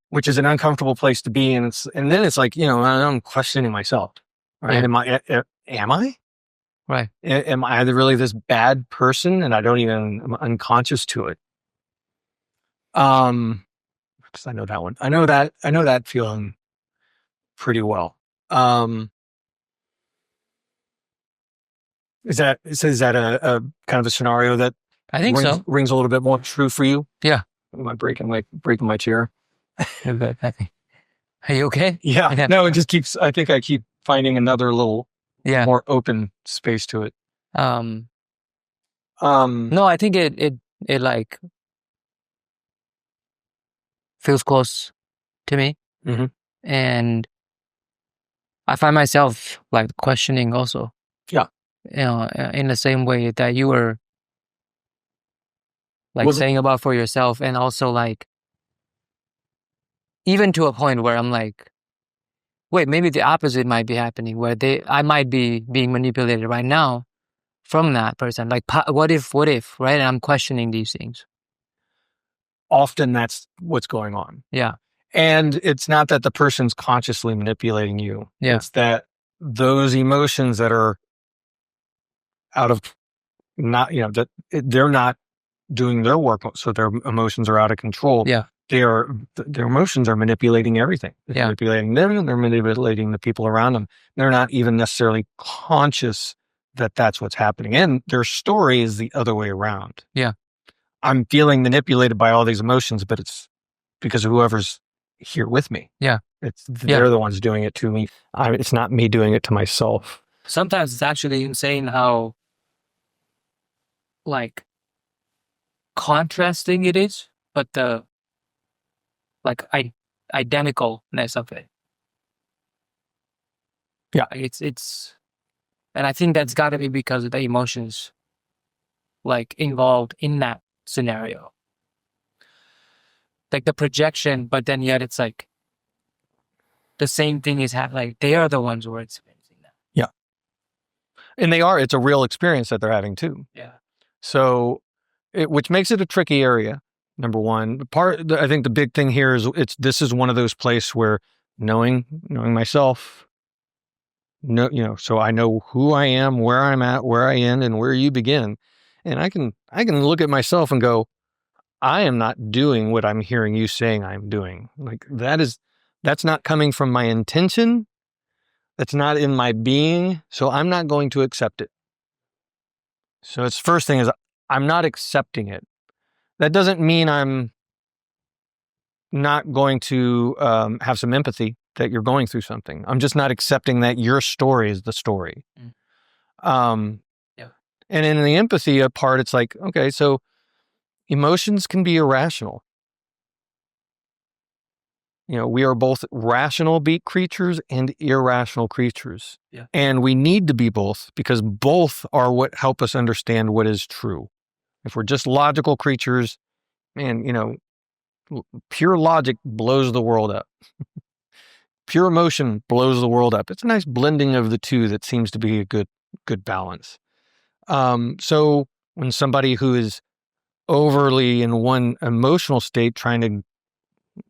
Which is an uncomfortable place to be. And then it's like, I'm questioning myself, right? Yeah. Am I? Right. Am I really this bad person and I'm unconscious to it? Because I know that one. I know that feeling pretty well. Is that a kind of a scenario that I think so. rings a little bit more true for you? Yeah. Am I breaking my chair? Are you okay? Yeah. No, it just keeps, I think I keep finding another little more open space to it. No, I think it like feels close to me. Mm-hmm. And I find myself like questioning also. Yeah. In the same way that you were like saying about for yourself, and also like even to a point where I'm like, wait, maybe the opposite might be happening, where I might be being manipulated right now from that person. Like, what if, right? And I'm questioning these things. Often that's what's going on. Yeah. And it's not that the person's consciously manipulating you. Yeah. It's that those emotions that are out of that they're not doing their work, so their emotions are out of control. Yeah. Their emotions are manipulating everything. They're manipulating them, and they're manipulating the people around them. They're not even necessarily conscious that that's what's happening. And their story is the other way around. Yeah. I'm feeling manipulated by all these emotions, but it's because of whoever's here with me. Yeah. They're the ones doing it to me. It's not me doing it to myself. Sometimes it's actually insane how like contrasting it is, but the like identicalness of it. Yeah. It's and I think that's got to be because of the emotions like involved in that scenario. Like the projection, but then yet it's like the same thing is happening. Like they are the ones who are experiencing that. Yeah. And it's a real experience that they're having too. Yeah. So, which makes it a tricky area. Number one, I think the big thing here is this is one of those places where knowing myself, so I know who I am, where I'm at, where I end, and where you begin, and I can look at myself and go, I am not doing what I'm hearing you saying I'm doing. Like that's not coming from my intention. That's not in my being. So I'm not going to accept it. So it's first thing is I'm not accepting it. That doesn't mean I'm not going to have some empathy that you're going through something. I'm just not accepting that your story is the story. Yeah. And in the empathy part, it's like, okay, so emotions can be irrational. We are both rational beat creatures and irrational creatures. Yeah. And we need to be both because both are what help us understand what is true. If we're just logical creatures, man, pure logic blows the world up. Pure emotion blows the world up. It's a nice blending of the two that seems to be a good balance. So when somebody who is overly in one emotional state trying to,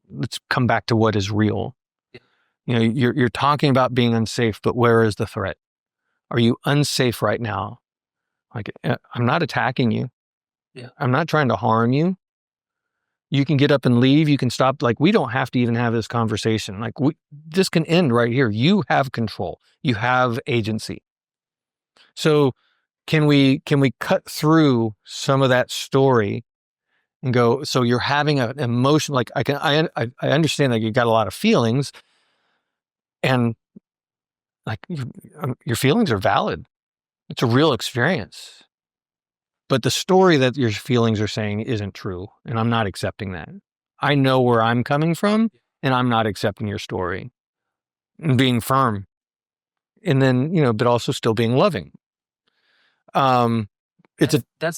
let's come back to what is real. You're talking about being unsafe, but where is the threat? Are you unsafe right now? Like, I'm not attacking you. Yeah. I'm not trying to harm you. You can get up and leave. You can stop. Like, we don't have to even have this conversation. Like, this can end right here. You have control. You have agency. So can we cut through some of that story and go, so you're having an emotion, like I understand that you got a lot of feelings and like your feelings are valid. It's a real experience. But the story that your feelings are saying isn't true. And I'm not accepting that. I know where I'm coming from and I'm not accepting your story and being firm. And then, but also still being loving. That's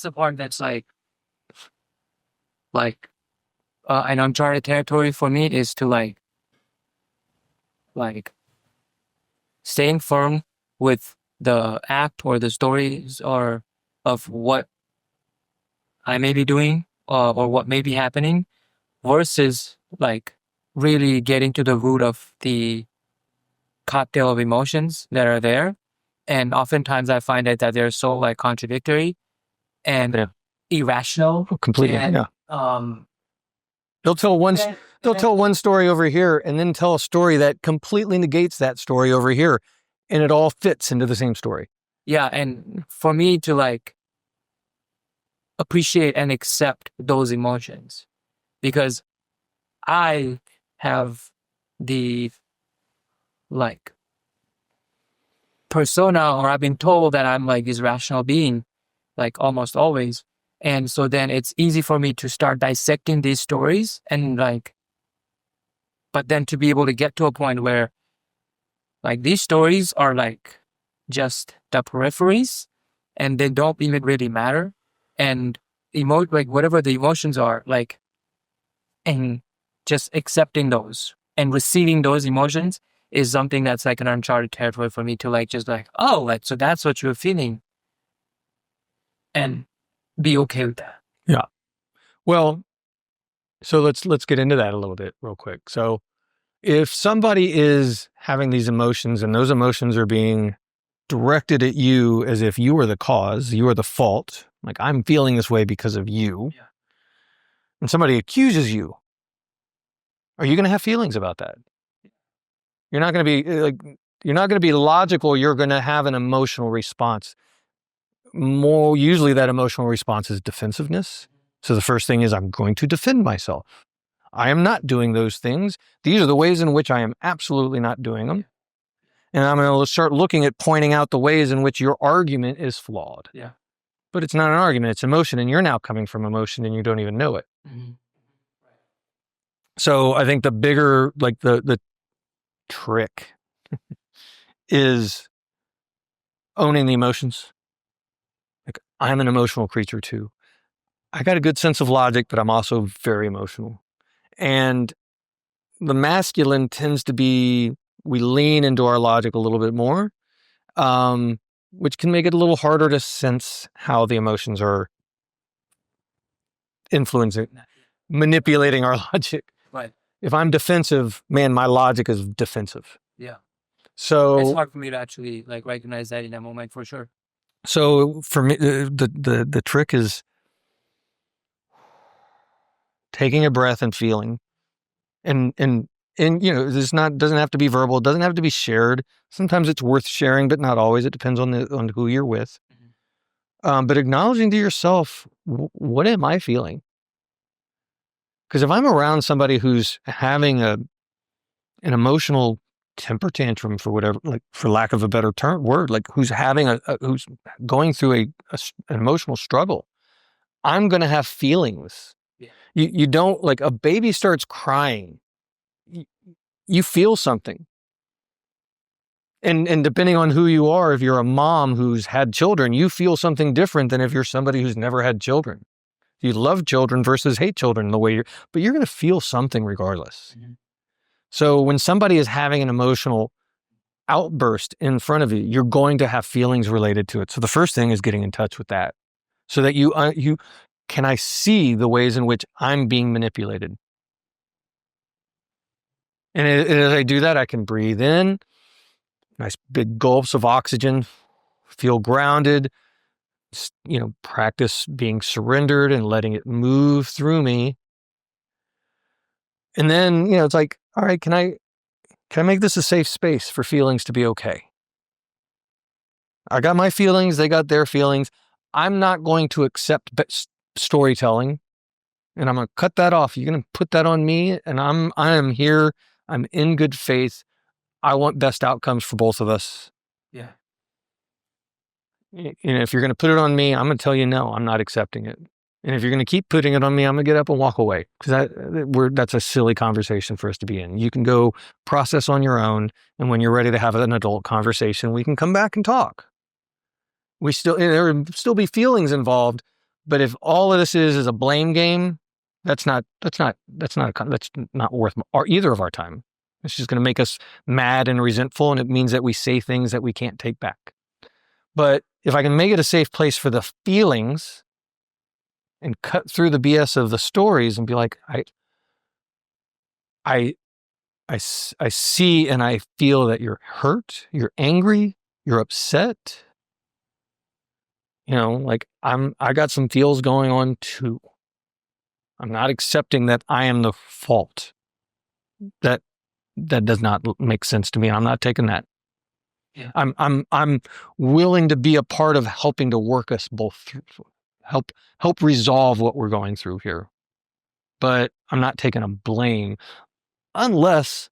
the part that's like an uncharted territory for me is to like staying firm with the act or the stories or of what I may be doing or what may be happening versus like really getting to the root of the cocktail of emotions that are there. And oftentimes I find that they're so like contradictory and irrational. Completely. And, yeah. They'll tell one story over here and then tell a story that completely negates that story over here. And it all fits into the same story. Yeah. And for me to like appreciate and accept those emotions because I have the like persona or I've been told that I'm like this rational being, like almost always. And so then it's easy for me to start dissecting these stories and like, but then to be able to get to a point where like these stories are like just the peripheries and they don't even really matter. And like whatever the emotions are, like, and just accepting those and receiving those emotions is something that's like an uncharted territory for me to like, just like, oh, like, so that's what you're feeling and be okay with that. Yeah. Well, so let's get into that a little bit real quick. So if somebody is having these emotions and those emotions are being directed at you as if you are the cause, you are the fault, like I'm feeling this way because of you, and somebody accuses you, are you going to have feelings about that? You're not going to be like, you're not going to be logical. You're going to have an emotional response. More usually that emotional response is defensiveness. So the first thing is I'm going to defend myself. I am not doing those things. These are the ways in which I am absolutely not doing them. And I'm going to start looking at pointing out the ways in which your argument is flawed. Yeah. But it's not an argument, it's emotion. And you're now coming from emotion and you don't even know it. Mm-hmm. So I think the bigger, like the trick is owning the emotions. Like I'm an emotional creature too. I got a good sense of logic, but I'm also very emotional. And the masculine tends to be, we lean into our logic a little bit more. which can make it a little harder to sense how the emotions are influencing, manipulating our logic. Right. If I'm defensive, man, my logic is defensive. Yeah. So it's hard for me to actually like recognize that in that moment for sure. So for me, the trick is taking a breath and feeling, and doesn't have to be verbal. It doesn't have to be shared. Sometimes it's worth sharing, but not always. It depends on who you're with. But acknowledging to yourself, what am I feeling? Because if I'm around somebody who's having an emotional temper tantrum for whatever, like for lack of a better word, like who's having who's going through an emotional struggle, I'm going to have feelings. Yeah. You don't, like, a baby starts crying. You feel something. And depending on who you are, if you're a mom who's had children, you feel something different than if you're somebody who's never had children. You love children versus hate children but you're going to feel something regardless. Mm-hmm. So when somebody is having an emotional outburst in front of you, you're going to have feelings related to it. So the first thing is getting in touch with that, so that can I see the ways in which I'm being manipulated? And as I do that, I can breathe in, nice big gulps of oxygen, feel grounded, practice being surrendered and letting it move through me. And then, it's like, all right, can I make this a safe space for feelings to be okay? I got my feelings, they got their feelings. I'm not going to accept storytelling, and I'm going to cut that off. You're going to put that on me, and I am here. I'm in good faith. I want best outcomes for both of us. Yeah. If you're going to put it on me, I'm going to tell you, no, I'm not accepting it. And if you're going to keep putting it on me, I'm going to get up and walk away, because that's a silly conversation for us to be in. You can go process on your own, and when you're ready to have an adult conversation, we can come back and talk. There will still be feelings involved, but if all of this is a blame game, that's not worth either of our time. It's just going to make us mad and resentful, and it means that we say things that we can't take back. But if I can make it a safe place for the feelings and cut through the BS of the stories and be like, I see and I feel that you're hurt, you're angry, you're upset. Like I got some feels going on too. I'm not accepting that I am the fault. That does not make sense to me. I'm not taking that. Yeah. I'm willing to be a part of helping to work us both through, help resolve what we're going through here. But I'm not taking a blame, unless,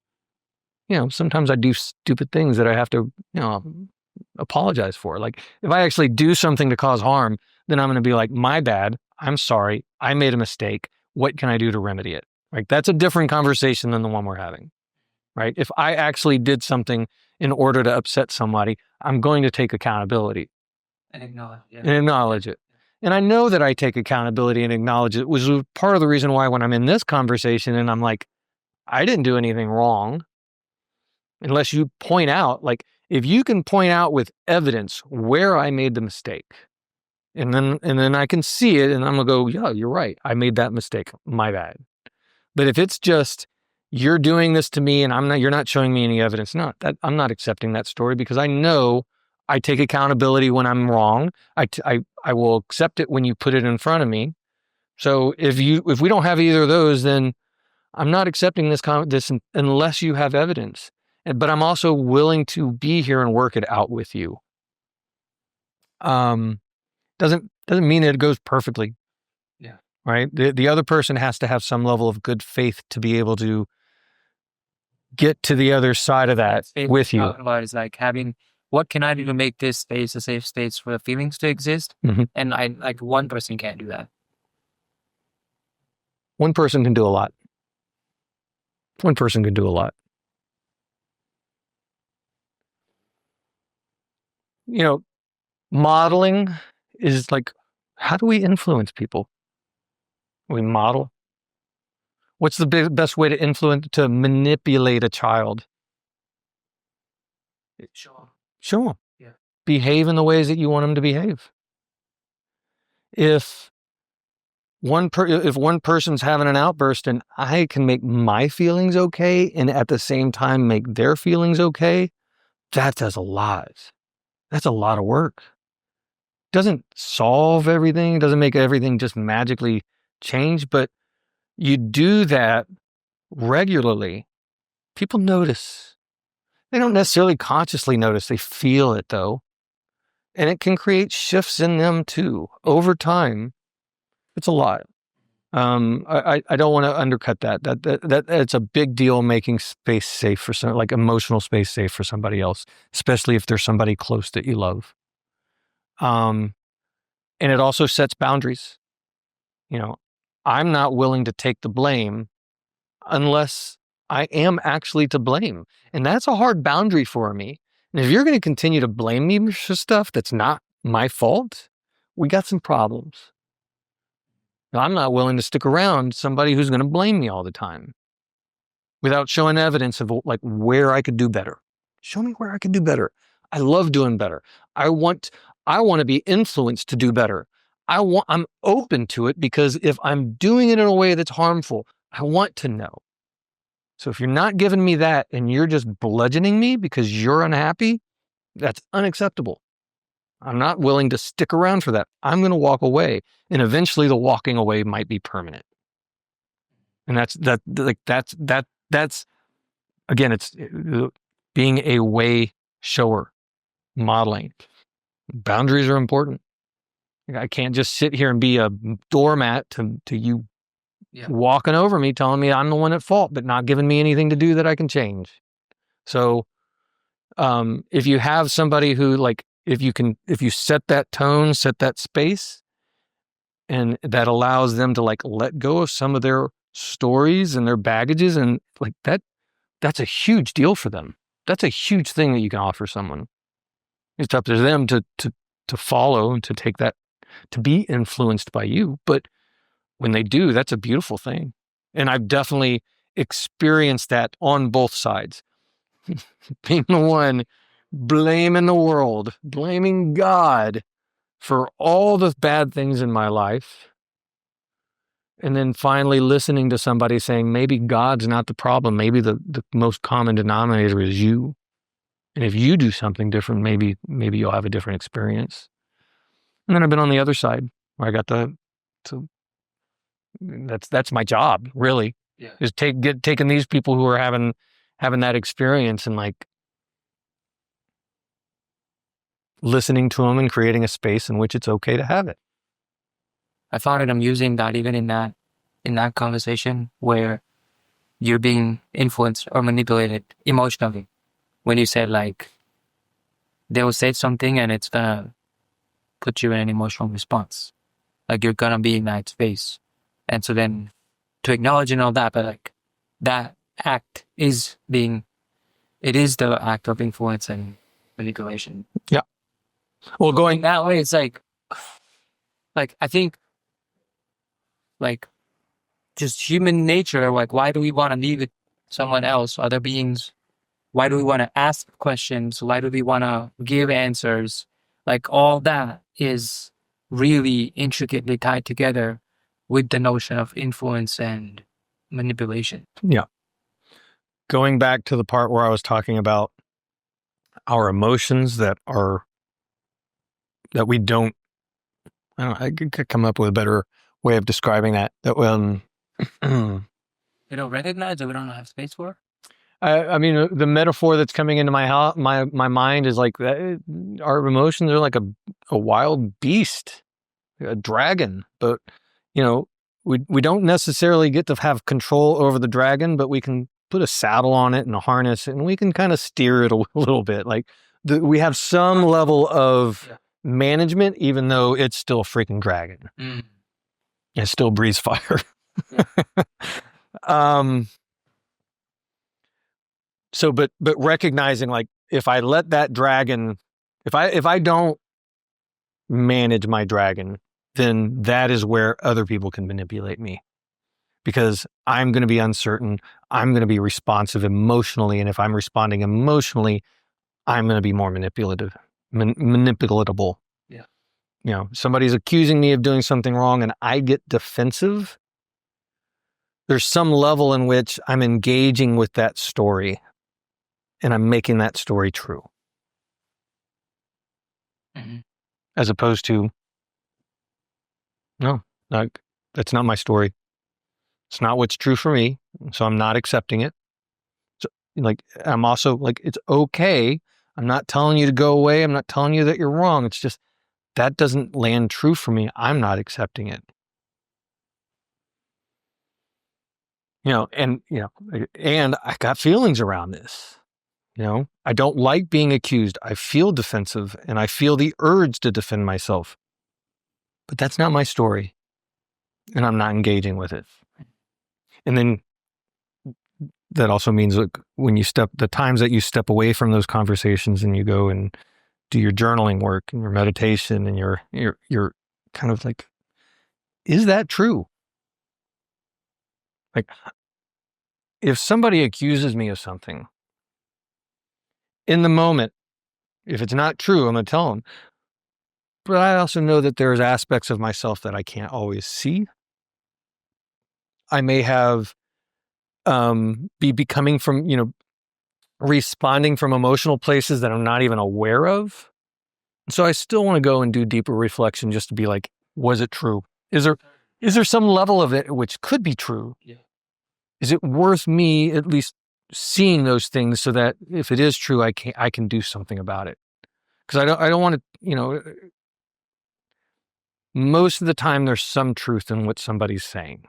sometimes I do stupid things that I have to, apologize for. Like if I actually do something to cause harm, then I'm going to be like, my bad. I'm sorry. I made a mistake. What can I do to remedy it? Right? That's a different conversation than the one we're having. Right? If I actually did something in order to upset somebody, I'm going to take accountability and acknowledge it. And I know that I take accountability and acknowledge it, was part of the reason why when I'm in this conversation and I'm like, I didn't do anything wrong, unless you point out, like, if you can point out with evidence where I made the mistake, and then I can see it, and I'm gonna go, yeah, you're right, I made that mistake, my bad. But if it's just, you're doing this to me and you're not showing me any evidence, I'm not accepting that story, because I know I take accountability when I'm wrong. I will accept it when you put it in front of me. So if we don't have either of those, then I'm not accepting this unless you have evidence. But I'm also willing to be here and work it out with you. Doesn't mean that it goes perfectly. Yeah. Right. The other person has to have some level of good faith to be able to get to the other side of that with you. About is like having, what can I do to make this space a safe space for the feelings to exist? Mm-hmm. And one person can't do that. One person can do a lot. One person can do a lot. Modeling is like, how do we influence people? We model. What's the best way to manipulate a child? Show them. Show them. Yeah. behave in the ways that you want them to behave. If one person's having an outburst and I can make my feelings okay and at the same time make their feelings okay, that does a lot. That's a lot of work. Doesn't solve everything, doesn't make everything just magically change, but you do that regularly. People notice. They don't necessarily consciously notice. They feel it though. And it can create shifts in them too. Over time, it's a lot. I don't want to undercut that. That it's a big deal making space safe for some, like emotional space safe for somebody else, especially if there's somebody close that you love. And it also sets boundaries. I'm not willing to take the blame unless I am actually to blame. And that's a hard boundary for me. And if you're going to continue to blame me for stuff that's not my fault, we got some problems. Now, I'm not willing to stick around somebody who's going to blame me all the time without showing evidence of like where I could do better. Show me where I could do better. I love doing better. I want to be influenced to do better. I'm open to it because if I'm doing it in a way that's harmful, I want to know. So if you're not giving me that and you're just bludgeoning me because you're unhappy, that's unacceptable. I'm not willing to stick around for that. I'm going to walk away, and eventually the walking away might be permanent. And that's again, it's being a way shower, modeling. Boundaries are important. I can't just sit here and be a doormat to you walking over me, telling me I'm the one at fault, but not giving me anything to do that I can change. So, if you have somebody who like, if you set that tone, set that space, and that allows them to like let go of some of their stories and their baggages, and like that's a huge deal for them. That's a huge thing that you can offer someone. It's up to them to follow and to take that, to be influenced by you. But when they do, that's a beautiful thing. And I've definitely experienced that on both sides. Being the one blaming the world, blaming God for all the bad things in my life. And then finally listening to somebody saying, maybe God's not the problem. Maybe the most common denominator is you. And if you do something different, maybe you'll have a different experience. And then I've been on the other side where I got that's my job, really. Yeah. Is taking these people who are having that experience and like listening to them and creating a space in which it's okay to have it. I found it amusing that even in that conversation where you're being influenced or manipulated emotionally, when you said like they will say something and it's gonna put you in an emotional response, like you're gonna be in that space, and so then to acknowledge and all that, but like that act is the act of influence and manipulation. Yeah. Well, going that way, it's like I think like just human nature, like why do we want to be with someone else, other beings? Why do we want to ask questions? Why do we want to give answers? Like all that is really intricately tied together with the notion of influence and manipulation. Yeah. Going back to the part where I was talking about our emotions that we don't, I could come up with a better way of describing that. That we don't recognize that we don't have space for. I mean, the metaphor that's coming into my mind is like that, our emotions are like a wild beast, a dragon. But we don't necessarily get to have control over the dragon, but we can put a saddle on it and a harness, and we can kind of steer it a little bit. Like we have some level of management, even though it's still a freaking dragon. Mm. It still breathes fire. So, but recognizing like if I let that dragon, if I don't manage my dragon, then that is where other people can manipulate me, because I'm going to be uncertain. I'm going to be responsive emotionally, and if I'm responding emotionally, I'm going to be more manipulative. manipulatable. Yeah. You know, somebody's accusing me of doing something wrong and I get defensive. There's some level in which I'm engaging with that story and I'm making that story true. Mm-hmm. As opposed to, no, that's not my story. It's not what's true for me. So I'm not accepting it. So, like, I'm also like, it's okay. I'm not telling you to go away. I'm not telling you that you're wrong. It's just, that doesn't land true for me. I'm not accepting it. You know, and I got feelings around this. You know, I don't like being accused. I feel defensive and I feel the urge to defend myself. But that's not my story. And I'm not engaging with it. And then that also means like when the times that you step away from those conversations and you go and do your journaling work and your meditation and you're kind of like, is that true? Like, if somebody accuses me of something in the moment, if it's not true, I'm going to tell them. But I also know that there's aspects of myself that I can't always see. I may have be becoming from, responding from emotional places that I'm not even aware of. So I still want to go and do deeper reflection just to be like, was it true? Is there some level of it which could be true? Yeah. Is it worth me at least seeing those things so that if it is true, I can do something about it? Because I don't want to, most of the time there's some truth in what somebody's saying.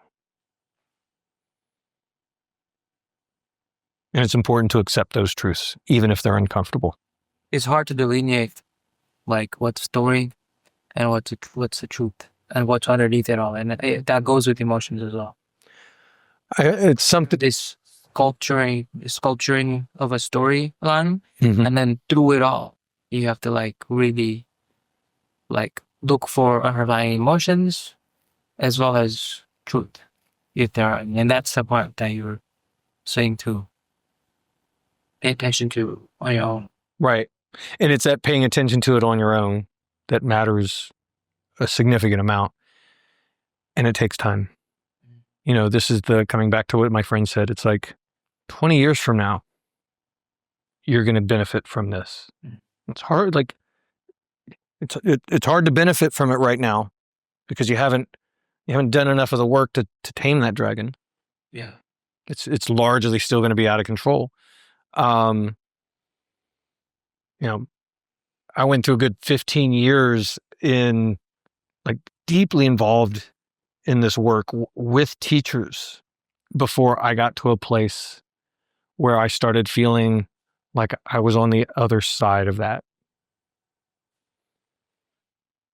And it's important to accept those truths, even if they're uncomfortable. It's hard to delineate like what's story and what's the truth and what's underneath it all. And that goes with emotions as well. It's something. This sculpturing of a storyline, Mm-hmm. and then through it all, you have to like really like look for underlying emotions as well as truth, if there are. And that's the part that you're saying to pay attention to on your own. Right. And it's that paying attention to it on your own that matters a significant amount. And it takes time. This is coming back to what my friend said. It's like 20 years from now, you're going to benefit from this. It's hard. Like it's hard to benefit from it right now because you haven't done enough of the work to tame that dragon. Yeah. It's largely still going to be out of control. I went through a good 15 years in like deeply involved in this work with teachers before I got to a place where I started feeling like I was on the other side of that.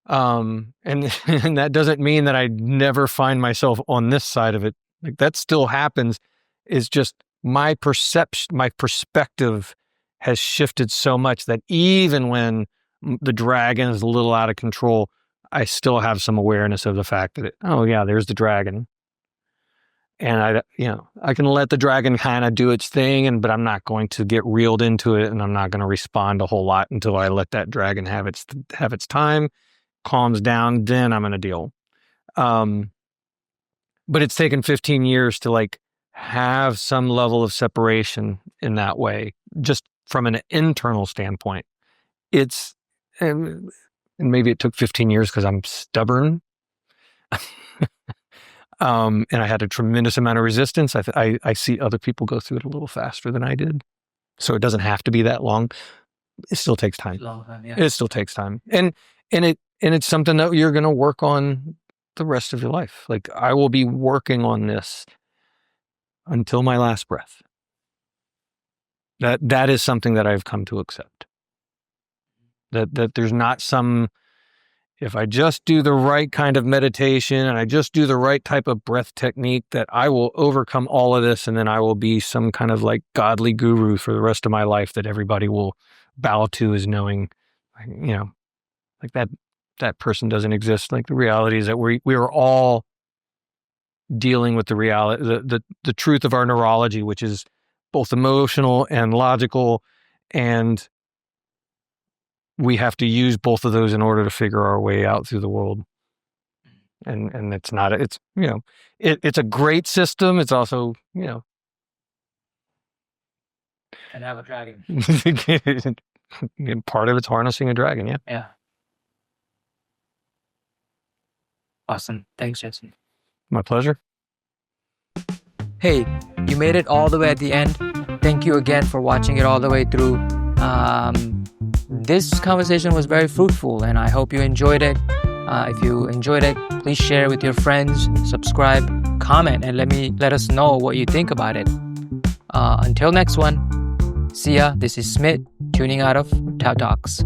And that doesn't mean that I never find myself on this side of it. Like that still happens. It's just my perspective has shifted so much that even when the dragon is a little out of control, I still have some awareness of the fact that, there's the dragon. And I can let the dragon kind of do its thing, but I'm not going to get reeled into it, and I'm not going to respond a whole lot until I let that dragon have its time, calms down. Then I'm going to deal. But it's taken 15 years to like have some level of separation in that way, just from an internal standpoint. And maybe it took 15 years because I'm stubborn. And I had a tremendous amount of resistance. I see other people go through it a little faster than I did. So it doesn't have to be that long. It still takes time. Yeah. It still takes time. And it's something that you're going to work on the rest of your life. Like I will be working on this until my last breath. That is something that I've come to accept. That there's not some, if I just do the right kind of meditation and I just do the right type of breath technique, that I will overcome all of this and then I will be some kind of like godly guru for the rest of my life that everybody will bow to as knowing, like that person doesn't exist. Like the reality is that we are all dealing with the reality, the truth of our neurology, which is both emotional and logical, and we have to use both of those in order to figure our way out through the world. And it's not, it's, it's a great system. It's also, And have a dragon. part of it's harnessing a dragon. Yeah. Yeah. Awesome. Thanks, Jesse. My pleasure. Hey, you made it all the way at the end. Thank you again for watching it all the way through. This conversation was very fruitful, and I hope you enjoyed it. If you enjoyed it, please share it with your friends, subscribe, comment, and let us know what you think about it. Until next one, see ya. This is Smit, tuning out of TAOTalks.